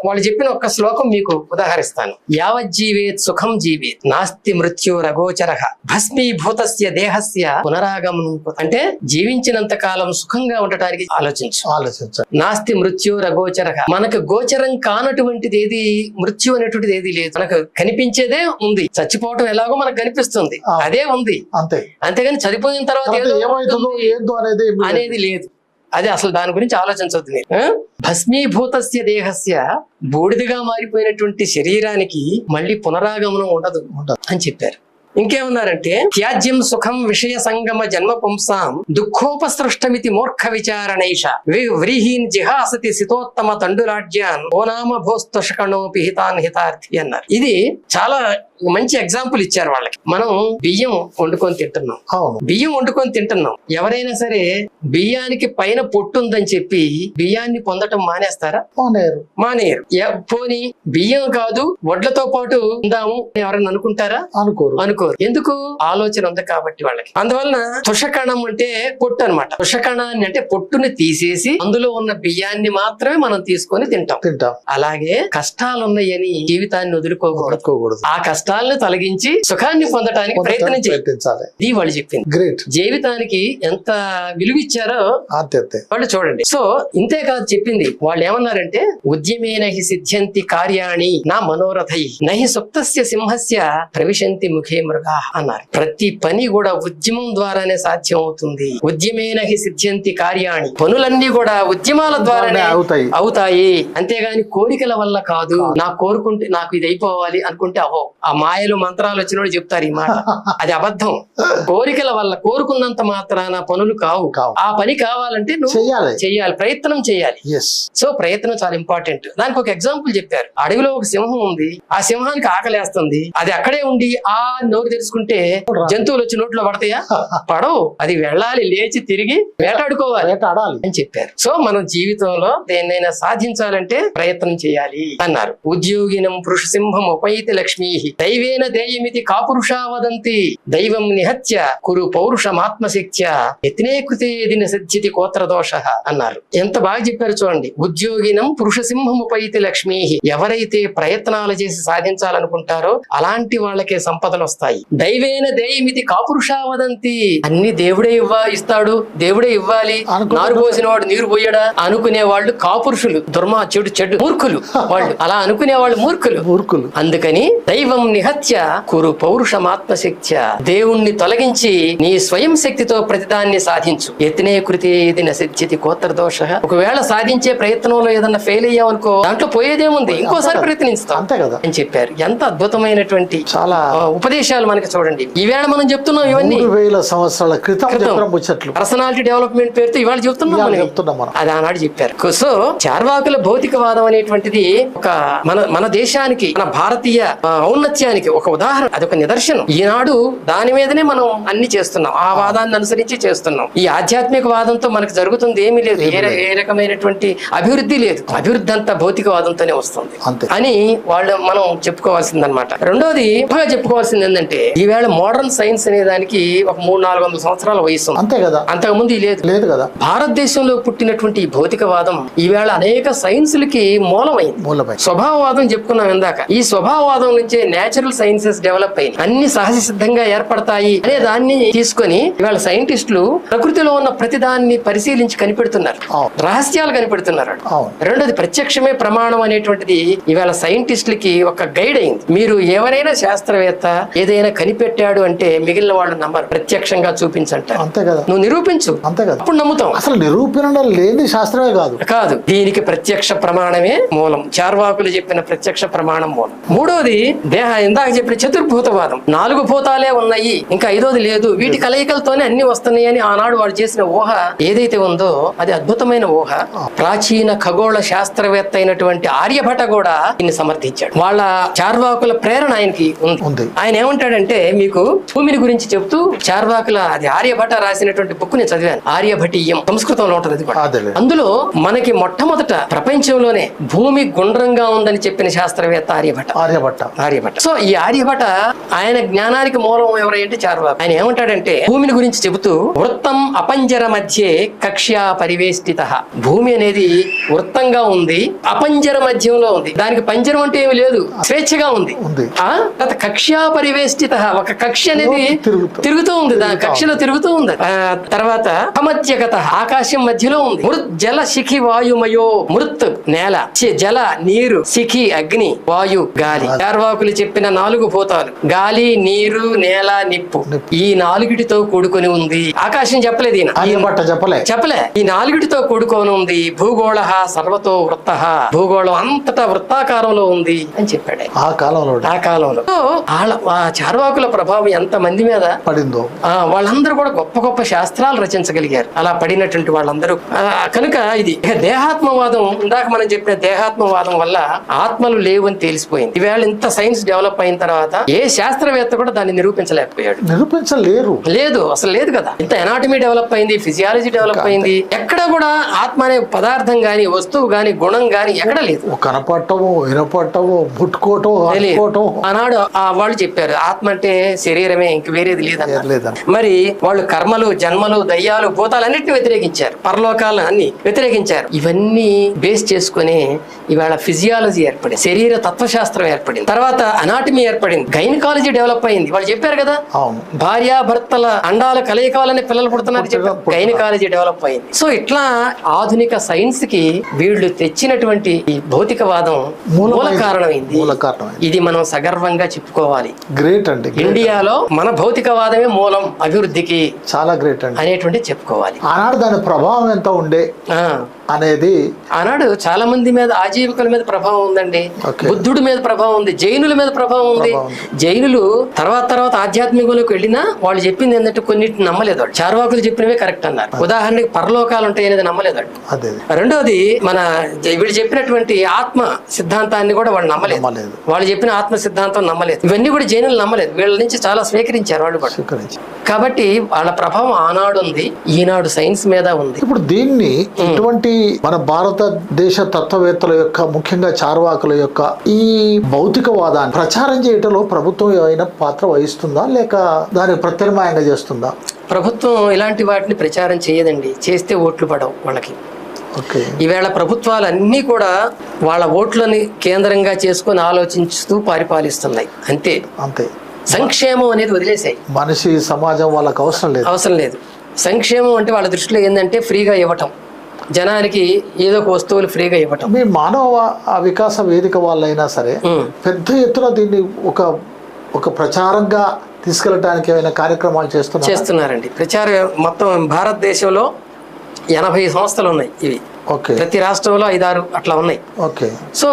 S2: వాళ్ళు చెప్పిన ఒక్క శ్లోకం మీకు ఉదాహరిస్తాను. యావజ్జీవేత్ సుఖం జీవేత్ నాస్తి మృత్యురగోచరః భస్మీభూతస్య దేహస్య పునరాగమనం. అంటే జీవించినంత కాలం సుఖంగా ఉండటానికి ఆలోచించు. నాస్తి మృత్యురగోచరః, మనకు గోచరం కానటువంటిది ఏది, మృత్యు అనేటువంటిది ఏది లేదు. మనకు కనిపించేదే ఉంది, చచ్చిపోవటం ఎలాగో మనకు కనిపిస్తుంది, అదే ఉంది అంతే. అంతేగాని చనిపోయిన తర్వాత అనేది లేదు. అదే అసలు దాని గురించి ఆలోచించవద్దు మీరు. భస్మీభూతస్య దేహస్య, బూడిదగా మారిపోయినటువంటి శరీరానికి మళ్ళీ పునరాగమనం ఉండదు అని చెప్పారు. ఇంకేమన్నారంటే త్యాజ్యం సుఖం విషయ సంగమ జన్మ పుంసాం దుఃఖోపసృష్టమితి మూర్ఖ విచారణైష వ్రీహీన్ జిహాసతి సితోత్తమ తండురాజ్యాన్ ఓనామ భోస్తషకణోపి హితాన్ హితార్థి అన్నారు. ఇది చాలా మంచి ఎగ్జాంపుల్ ఇచ్చారు వాళ్ళకి. మనం బియ్యం వండుకొని తింటున్నాం. ఎవరైనా సరే బియ్యానికి పైన పొట్టు ఉందని చెప్పి బియ్యాన్ని పొందటం మానేస్తారా? మానేరు. పోనీ బియ్యం కాదు వడ్లతో పాటు ఉందాము ఎవరైనా అనుకుంటారా? అనుకోరు. ఎందుకు? ఆలోచన ఉంది కాబట్టి వాళ్ళకి. అందువలన తుషకణం అంటే పొట్టు అనమాట. తుషకణాన్ని అంటే పొట్టుని తీసేసి అందులో ఉన్న బియ్యాన్ని మాత్రమే మనం తీసుకొని తింటాం. అలాగే కష్టాలు ఉన్నాయని జీవితాన్ని వదులుకోకూడదు. ఆ కష్టాలను తొలగించి సుఖాన్ని పొందడానికి ప్రయత్నించాలి. ఇది వాళ్ళు చెప్పింది. గ్రేట్. జీవితానికి ఎంత విలువిచ్చారో వాళ్ళు చూడండి. సో ఇంతే కాదు చెప్పింది. వాళ్ళు ఏమన్నారంటే ఉద్యమేన హి సిద్ధ్యంతి కార్యాణి నా మనోరథై నహి సుప్తస్య సింహస్య ప్రవిశంతి ముఖే మృగా అన్నారు. ప్రతి పని కూడా ఉద్యమం ద్వారానే సాధ్యం అవుతుంది. ఉద్యమేన హి సిద్ధ్యంతి కార్యాణి, పనులన్నీ కూడా ఉద్యమాల ద్వారానే అవుతాయి, అంతేగాని కోరికల వల్ల కాదు. నాకు కోరుకుంటే నాకు ఇది అయిపోవాలి అనుకుంటే అవో. ఆ మాయలు మంత్రాలు వచ్చినోడు చెప్తారు ఈ మాట, అది అబద్ధం. కోరికల వల్ల కోరుకున్నంత మాత్రాన పనులు కావు. ఆ పని కావాలంటే నువ్వు చెయ్యాలి, ప్రయత్నం చేయాలి. సో ప్రయత్నం చాలా ఇంపార్టెంట్. దానికి ఒక ఎగ్జాంపుల్ చెప్పారు. అడవిలో ఒక సింహం ఉంది, ఆ సింహానికి ఆకలేస్తుంది. అది అక్కడే ఉండి ఆ నోరు తెరుచుకుంటే జంతువులు వచ్చి నోట్లో పడతాయా? పడవు. అది వెళ్ళాలి, లేచి తిరిగి వేటాడుకోవాలి అని చెప్పారు. సో మనం జీవితంలో దేన్నైనా సాధించాలంటే ప్రయత్నం చేయాలి అన్నారు. ఉద్యోగినం పురుష సింహం ఉపైతి లక్ష్మీ దైవేన దేయమితి కాపురుషా వదంతి దైవం నిహత్య కురు పౌరుషమాత్మశక్త్య యత్నే కృతే దిన సిద్ధ్యతి కోత్ర దోష అన్నారు. ఎంత బాగా చెప్పారు చూడండి. ఉద్యోగినం పురుష సింహం ఉపైతి లక్ష్మీ, ఎవరైతే ప్రయత్నాలు చేసి సాధించాలనుకుంటారో అలాంటి వాళ్ళకే సంపదలు వస్తాయి. దైవేన దేయమితి కాపురుషా వదంతి, అన్ని దేవుడే ఇస్తాడు, దేవుడే ఇవ్వాలి, నారు పోసిన వాడు నీరు పోయడా అనుకునే వాళ్ళు కాపురుషులు, చెడు మూర్ఖులు వాళ్ళు. అలా అనుకునే వాళ్ళు మూర్ఖులు. అందుకని దైవం నిహత్య కురు పౌరుషమాత్మశక్త్య, దేవుణ్ణి తొలగించి నీ స్వయం శక్తితో ప్రతిదాన్ని సాధించు. యత్నే కృతే దిన సిద్ధ్యతి కోత్ర దోష. ఒకవేళ సాధించే ప్రయత్నంలో ఏదన్నా ఫెయిల్ అయ్యావనుకో దాంట్లో పోయేదేముంది, ఇంకోసారి ప్రయత్నిస్తాం అని చెప్పారు. ఎంత అద్భుతమైన చాలా ఉపదేశాలు మనకి చూడండి. ఈవేళ మనం చెప్తున్నాం ఇవన్నీ
S1: 3000 సంవత్సరాల క్రితం
S2: పర్సనాలిటీ డెవలప్మెంట్ పేరుతో ఇవాళ చెప్తున్నాం. అది ఆనాడు చెప్పారు. సో చార్వాకుల భౌతికవాదం అనేటువంటిది ఒక మన దేశానికి, మన భారతీయ ఔన్నత్యానికి ఒక ఉదాహరణ, అదొక నిదర్శనం. ఈనాడు దాని మీదనే మనం అన్ని చేస్తున్నాం, ఆ వాదాన్ని అనుసరించి చేస్తున్నాం. ఈ ఆధ్యాత్మిక వాదంతో మనకు జరుగుతుంది ఏమీ లేదు, ఏ రకమైనటువంటి అభివృద్ధి లేదు. అభివృద్ధి అంతా భౌతికవాదంతోనే వస్తుంది అని మనం చెప్పుకోవాల్సిందన్నమాట. రెండోది చెప్పుకోవాల్సింది ఏంటంటే ఈవేళ మోడర్న్ సైన్స్ అనే దానికి ఒక 300-400 సంవత్సరాల వయసు అంతే కదా, అంతకుముందు లేదు కదా. భారతదేశంలో పుట్టినటువంటి ఈ భౌతికవాదం ఈవేళ అనేక సైన్సులకి మూలమైంది. స్వభావవాదం చెప్పుకున్నాం ఇందాక. ఈ స్వభావవాదం నుంచే నేచురల్ సైన్సెస్ డెవలప్ అయింది, అన్ని సహజ సిద్ధంగా ఏర్పడతాయి అనే దాన్ని తీసుకొని ఇవాళ సైంటిస్టులు ప్రకృతిలో ఉన్న ప్రతిదాన్ని పరిశీలించి కనిపెడుతున్నారు, రహస్యాలు కనిపెడుతున్నారు. రెండోది ప్రత్యక్షమే ప్రమాణం అనేటువంటిది ఇవాళ సైంటిస్టులకి ఒక గైడ్ అయింది. మీరు ఎవరైనా శాస్త్రవేత్త ఏదైనా కనిపెట్టాడు అంటే మిగిలిన వాళ్ళు నమ్మరు, ప్రత్యక్షంగా చూపించంటారు. అంతే కదా, నువ్వు నిరూపించు, అంతే కదా, అప్పుడు నమ్ముతాం. అసలు నిరూపణ లేని శాస్త్రమే కాదు, దీనికి ప్రత్యక్ష ప్రమాణమే మూలం. చార్వాకులు చెప్పిన ప్రత్యక్ష ప్రమాణం మూలం. మూడోది ఇందాక చెప్పిన చతుర్భూతవాదం. 4 భూతాలే ఉన్నాయి, ఇంకా 5వది లేదు, వీటి కలయికలతోనే అన్ని వస్తున్నాయి అని ఆనాడు వాళ్ళు చేసిన ఊహ ఏదైతే ఉందో అది అద్భుతమైన ఊహ. ప్రాచీన ఖగోళ శాస్త్రవేత్త అయినటువంటి ఆర్యభట కూడా దీన్ని సమర్థించాడు. వాళ్ళ చార్వాకుల ప్రేరణ ఆయనకి ఉంది. ఆయన ఏమంటాడంటే, మీకు భూమిని గురించి చెప్తూ చార్వాకుల అది ఆర్యభట రాసినటువంటి బుక్ నేను చదివాను, ఆర్యభటీయం, సంస్కృతంలో ఉంటుంది అది కూడా. అందులో మనకి మొట్టమొదట ప్రపంచంలోనే భూమి గుండ్రంగా ఉందని చెప్పిన శాస్త్రవేత్త ఆర్యభట. సో ఈ ఆర్యభట ఆయన జ్ఞానానికి మూలం ఎవరంటే చార్వాకు. ఆయన ఏమంటాడంటే భూమిని గురించి చెబుతూ వృత్తం అపంజర మధ్యే కక్ష్యా పరివేష్టిత. భూమి అనేది వృత్తంగా ఉంది, అపంజర మధ్యంలో ఉంది. దానికి పంజరం అంటే ఏమి లేదు, స్వేచ్ఛగా ఉంది. కక్ష్యా పరివేష్టిత, ఒక కక్ష అనేది తిరుగుతూ ఉంది, దాని కక్షలో తిరుగుతూ ఉంది. తర్వాత అమధ్యగత, ఆకాశం మధ్యలో ఉంది. మృత్ జల శిఖి వాయుమయో. మృత్ నేల, జల నీరు, శిఖి అగ్ని, వాయు గాలి. చార్వాకులు చెప్పిన 4 భూతాలు గాలి, నీరు, నేల, నిప్పు. ఈ 4టితో కూడుకొని ఉంది. ఆకాశం చెప్పలేదు ఈయన, చెప్పలే. ఈ 4టితో కూడుకొని ఉంది. భూగోళ సర్వతో వృత్త, భూగోళం అంతటా వృత్తాకారంలో ఉంది అని చెప్పాడు ఆ కాలంలో. చార్వాకుల ప్రభావం ఎంత మంది మీద పడిందో, వాళ్ళందరూ కూడా గొప్ప గొప్ప శాస్త్రాలు రచించగలిగారు అలా పడినటువంటి వాళ్ళందరూ. కనుక ఇది దేహాత్మవాదం, ఇందాక మనం చెప్పిన దేహాత్మవాదం వల్ల ఆత్మలు లేవు అని తెలిసిపోయింది. ఈవేళ ఇంత సైన్స్ డెవలప్ అయిన తర్వాత ఏ శాస్త్రవేత్త కూడా దాన్ని నిరూపించలేకపోయాడు. లేదు, అసలు లేదు కదా. ఇంత ఎనాటమీ డెవలప్ అయింది, ఫిజియాలజీ డెవలప్ అయింది, ఎక్కడ కూడా ఆత్మ అనే పదార్థం గాని, వస్తువు గాని, గుణం గాని ఎక్కడ లేదు.
S1: కనపడటము, వినపడటము, ముట్టుకోవటం.
S2: ఆనాడు వాళ్ళు చెప్పారు ఆత్మ అంటే శరీరమే, ఇంక వేరేది లేదన్న. మరి వాళ్ళు కర్మలు, జన్మలు, దయ్యాలు, భూతాలు అన్నిటిని వ్యతిరేకించారు, పరలోకాలను అన్ని వ్యతిరేకించారు. ఇవన్నీ బేస్ చేసుకుని ఇవాళ ఫిజియాలజీ ఏర్పడింది, శరీర తత్వశాస్త్రం ఏర్పడింది, తర్వాత అనాటమీ ఏర్పడింది, గైనకాలజీ డెవలప్ అయింది. వాళ్ళు చెప్పారు కదా భార్యాభర్తల అండాల కలయిక వల్లనే పిల్లలు పుడుతున్నారు, గైనకాలజీ డెవలప్ అయింది. సో ఇట్లా ఆధునిక సైన్స్ కి వీళ్ళు తెచ్చినటువంటి ఈ భౌతికవాదం మూల కారణమైంది. ఇది మనం సగర్వంగా చెప్పుకోవాలి.
S1: గ్రేట్ అండి,
S2: ఇండియాలో మన భౌతికవాదమే మూలం అభివృద్ధికి,
S1: చాలా గ్రేట్ అండి
S2: అనేటువంటి చెప్పుకోవాలి.
S1: ఆనాడు దాని ప్రభావం ఎంత ఉండే అనేది,
S2: ఆనాడు చాలా మంది మీద, ఆజీవికుల మీద ప్రభావం ఉందండి, బుద్ధుడి మీద ప్రభావం ఉంది, జైనుల మీద ప్రభావం ఉంది. జైనులు తర్వాత ఆధ్యాత్మికంలోకి వెళ్ళినా వాళ్ళు చెప్పింది ఏంటంటే కొన్నిటిని నమ్మలేదు. వాళ్ళు చార్వాకులు చెప్పినవే కరెక్ట్ అన్నారు. ఉదాహరణకి పరలోకాలు ఉంటాయి అనేది నమ్మలేదు. రెండోది మన వీళ్ళు చెప్పినటువంటి ఆత్మ సిద్ధాంతాన్ని కూడా వాళ్ళు నమ్మలేదు. వాళ్ళు చెప్పిన ఆత్మ సిద్ధాంతం నమ్మలేదు. ఇవన్నీ కూడా జైనులు నమ్మలేదు. వీళ్ళ నుంచి చాలా స్వీకరించారు వాళ్ళు కూడా. కాబట్టి వాళ్ళ ప్రభావం ఆనాడు ఉంది, ఈనాడు సైన్స్ మీద ఉంది.
S1: ఇప్పుడు దీన్ని ఇటువంటి మన భారతదేశ తత్వవేత్తల యొక్క, ముఖ్యంగా చార్వాకుల యొక్క ఈ భౌతికవాదాన్ని ప్రచారం చేయటంలో ప్రభుత్వం ఏమైనా పాత్ర వహిస్తుందా, లేక దాన్ని ప్రత్యామ్నాయంగా చేస్తుందా?
S2: ప్రభుత్వం ఇలాంటి వాటిని ప్రచారం చేయదండి. చేస్తే ఓట్లు పడవు వాళ్ళకి. ఈవేళ ప్రభుత్వాలు అన్నీ కూడా వాళ్ళ ఓట్లని కేంద్రంగా చేసుకుని ఆలోచిస్తూ పరిపాలిస్తున్నాయి. అంతే. సంక్షేమం అనేది వదిలేసాయి.
S1: మనిషి సమాజం వాళ్ళకి అవసరం లేదు.
S2: సంక్షేమం అంటే వాళ్ళ దృష్టిలో ఏంటంటే ఫ్రీగా ఇవ్వటం, జనానికి ఏదో ఒక వస్తువులు ఫ్రీగా ఇవ్వటం.
S1: మీ మానవ వికాస వేదిక వాళ్ళైనా సరే పెద్ద ఎత్తున దీన్ని ఒక ప్రచారంగా తీసుకెళ్ళడానికి ఏమైనా కార్యక్రమాలు
S2: చేస్తున్నారండి. ప్రచారం మొత్తం భారతదేశంలో 80 సంస్థలు ఉన్నాయి. ఇవి ప్రతి రాష్ట్రంలో 5-6 అట్లా ఉన్నాయి. సో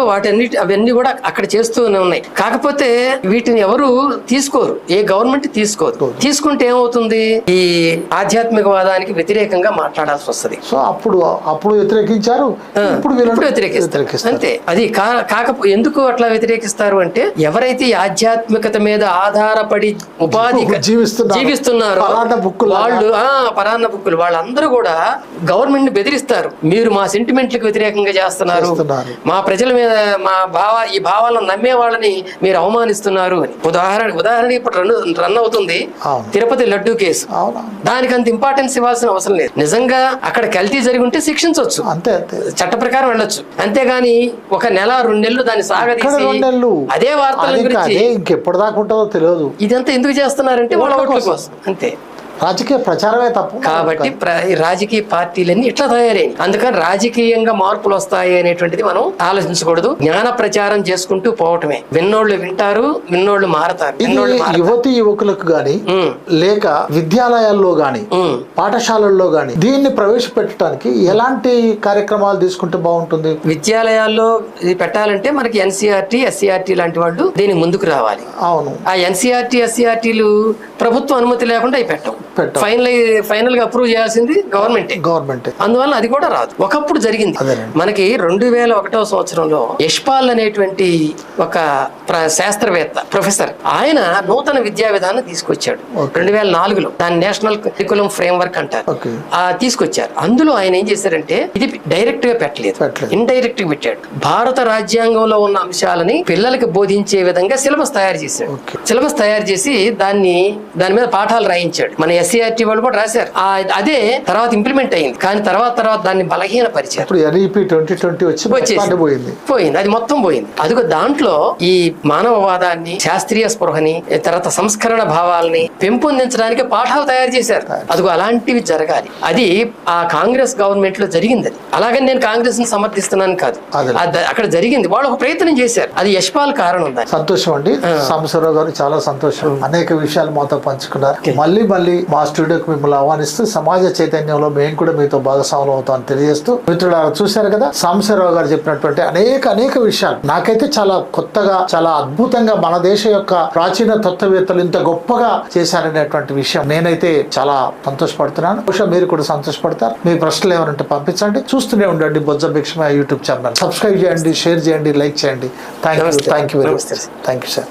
S2: అవన్నీ కూడా అక్కడ చేస్తూనే ఉన్నాయి. కాకపోతే వీటిని ఎవరు తీసుకోరు, ఏ గవర్నమెంట్ తీసుకోరు. తీసుకుంటే ఏమవుతుంది, ఈ ఆధ్యాత్మికవాదానికి వ్యతిరేకంగా మాట్లాడాల్సి వస్తుంది.
S1: సో అప్పుడు వ్యతిరేకించారు, ఇప్పుడు
S2: వ్యతిరేకిస్తారు. అంతే. అది కాకపోతే ఎందుకు అట్లా వ్యతిరేకిస్తారు అంటే, ఎవరైతే ఈ ఆధ్యాత్మికత మీద ఆధారపడి ఉపాధి జీవిస్తున్నారో వాళ్ళు పరాన్న బుక్కులు వాళ్ళందరూ కూడా గవర్నమెంట్ ని బెదిరిస్తారు. మీరు మా సెంటిమెంట్లకు వ్యతిరేకంగా చేస్తున్నారు, మా ప్రజల మీద ఈ భావాలను నమ్మే వాళ్ళని మీరు అవమానిస్తున్నారు అని. ఉదాహరణ ఇప్పుడు రన్ అవుతుంది తిరుపతి లడ్డూ కేసు. దానికి అంత ఇంపార్టెన్స్ ఇవ్వాల్సిన అవసరం లేదు. నిజంగా అక్కడ కల్తీ జరిగి ఉంటే శిక్షించవచ్చు, చట్ట ప్రకారం వెళ్ళొచ్చు. అంతేగాని 1 నెల 2 నెలలు దాన్ని సాగదీసి అదే వార్తల గురించి
S1: ఇంకెప్పటిదాకా ఉంటుందో తెలియదు.
S2: ఇదంతా ఎందుకు చేస్తున్నారంటే వాళ్ళ ఓట్ల కోసం. అంతే.
S1: రాజకీయ ప్రచారమే తప్పు.
S2: కాబట్టి రాజకీయ పార్టీలన్నీ ఇట్లా తయారైనవి. అందుకని రాజకీయంగా మార్పులు వస్తాయి అనేటువంటిది మనం ఆలోచించకూడదు. జ్ఞాన ప్రచారం చేసుకుంటూ పోవటమే. విన్నోళ్ళు వింటారు, విన్నోళ్ళు మారతారు.
S1: యువతి యువకులకు గాని లేక విద్యాలయాల్లో గాని పాఠశాలల్లో గాని దీన్ని ప్రవేశపెట్టడానికి ఎలాంటి కార్యక్రమాలు తీసుకుంటే బాగుంటుంది?
S2: విద్యాలయాల్లో ఇది పెట్టాలంటే మనకి ఎన్సీఆర్టీ, ఎస్సీఆర్టీ లాంటి వాళ్ళు దీనికి ముందుకు రావాలి.
S1: అవును.
S2: ఆ ఎన్సీఆర్టీ, ఎస్సీఆర్టీలు ప్రభుత్వ అనుమతి లేకుండా అవి పెట్టవు. ఫైనల్ గా అప్రూవ్ చేయాల్సింది
S1: గవర్నమెంట్.
S2: అందువల్ల అది కూడా రాదు. ఒకప్పుడు జరిగింది. మనకి 2001 సంవత్సరంలో యశ్పాల్ అనేటువంటి ఒక శాస్త్రవేత్త ప్రొఫెసర్, ఆయన నూతన విద్యా విధానం తీసుకొచ్చాడు 2004లో. దాని నేషనల్ కరికులం ఫ్రేమ్వర్క్ అంటారు. తీసుకొచ్చారు. అందులో ఆయన ఏం చేశారంటే, ఇది డైరెక్ట్ గా పెట్టలేదు, ఇండైరెక్ట్ గా పెట్టాడు. భారత రాజ్యాంగంలో ఉన్న అంశాలని పిల్లలకి బోధించే విధంగా సిలబస్ తయారు చేశాడు. సిలబస్ తయారు చేసి దాని మీద పాఠాలు రాయించాడు. మన ఎస్సీఆర్టీ వాళ్ళు కూడా రాశారు. అదే తర్వాత ఇంప్లిమెంట్ అయింది. కానీ తర్వాత దాన్ని బలహీనపరిచారు. పోయింది, అది మొత్తం పోయింది. అదిగో దాంట్లో ఈ మానవవాదాన్ని, శాస్త్రీయ స్పృహని, తర్వాత సంస్కరణ భావాలని పెంపొందించడానికి పాఠాలు తయారు చేశారు. అదిగో అలాంటివి జరగాలి. అది ఆ కాంగ్రెస్ గవర్నమెంట్ లో జరిగింది. అది అలాగని నేను కాంగ్రెస్ ని సమర్థిస్తున్నాను కాదు, అక్కడ జరిగింది. వాళ్ళు ఒక ప్రయత్నం చేశారు. అది యశ్పాల్ కారణం.
S1: సంతోషం అండి సాంబశివరావు గారు, చాలా సంతోషం. అనేక విషయాలు మాతో పంచుకున్నారు. మళ్ళీ మా స్టూడియోకి మిమ్మల్ని ఆహ్వానిస్తూ సమాజ చైతన్యంలో మేము కూడా మీతో భాగస్వాములు అవుతామని తెలియజేస్తూ, మిత్రులు చూశారు కదా సాంబశివరావు గారు చెప్పినటువంటి అనేక విషయాలు నాకైతే చాలా కొత్తగా, చాలా అద్భుతంగా మన దేశ యొక్క ప్రాచీన తత్వవేత్తలు ఇంత గొప్పగా చేశారనేటువంటి విషయం నేనైతే చాలా సంతోషపడుతున్నాను. బహుశా మీరు కూడా సంతోషపడతారు. మీ ప్రశ్నలు ఏమైనా పంపించండి. చూస్తూనే ఉండండి బొజ్జ భిక్షమ యూట్యూబ్ ఛానల్. సబ్స్క్రైబ్ చేయండి, షేర్ చేయండి, లైక్ చేయండి. Thank you very much. Thank you sir.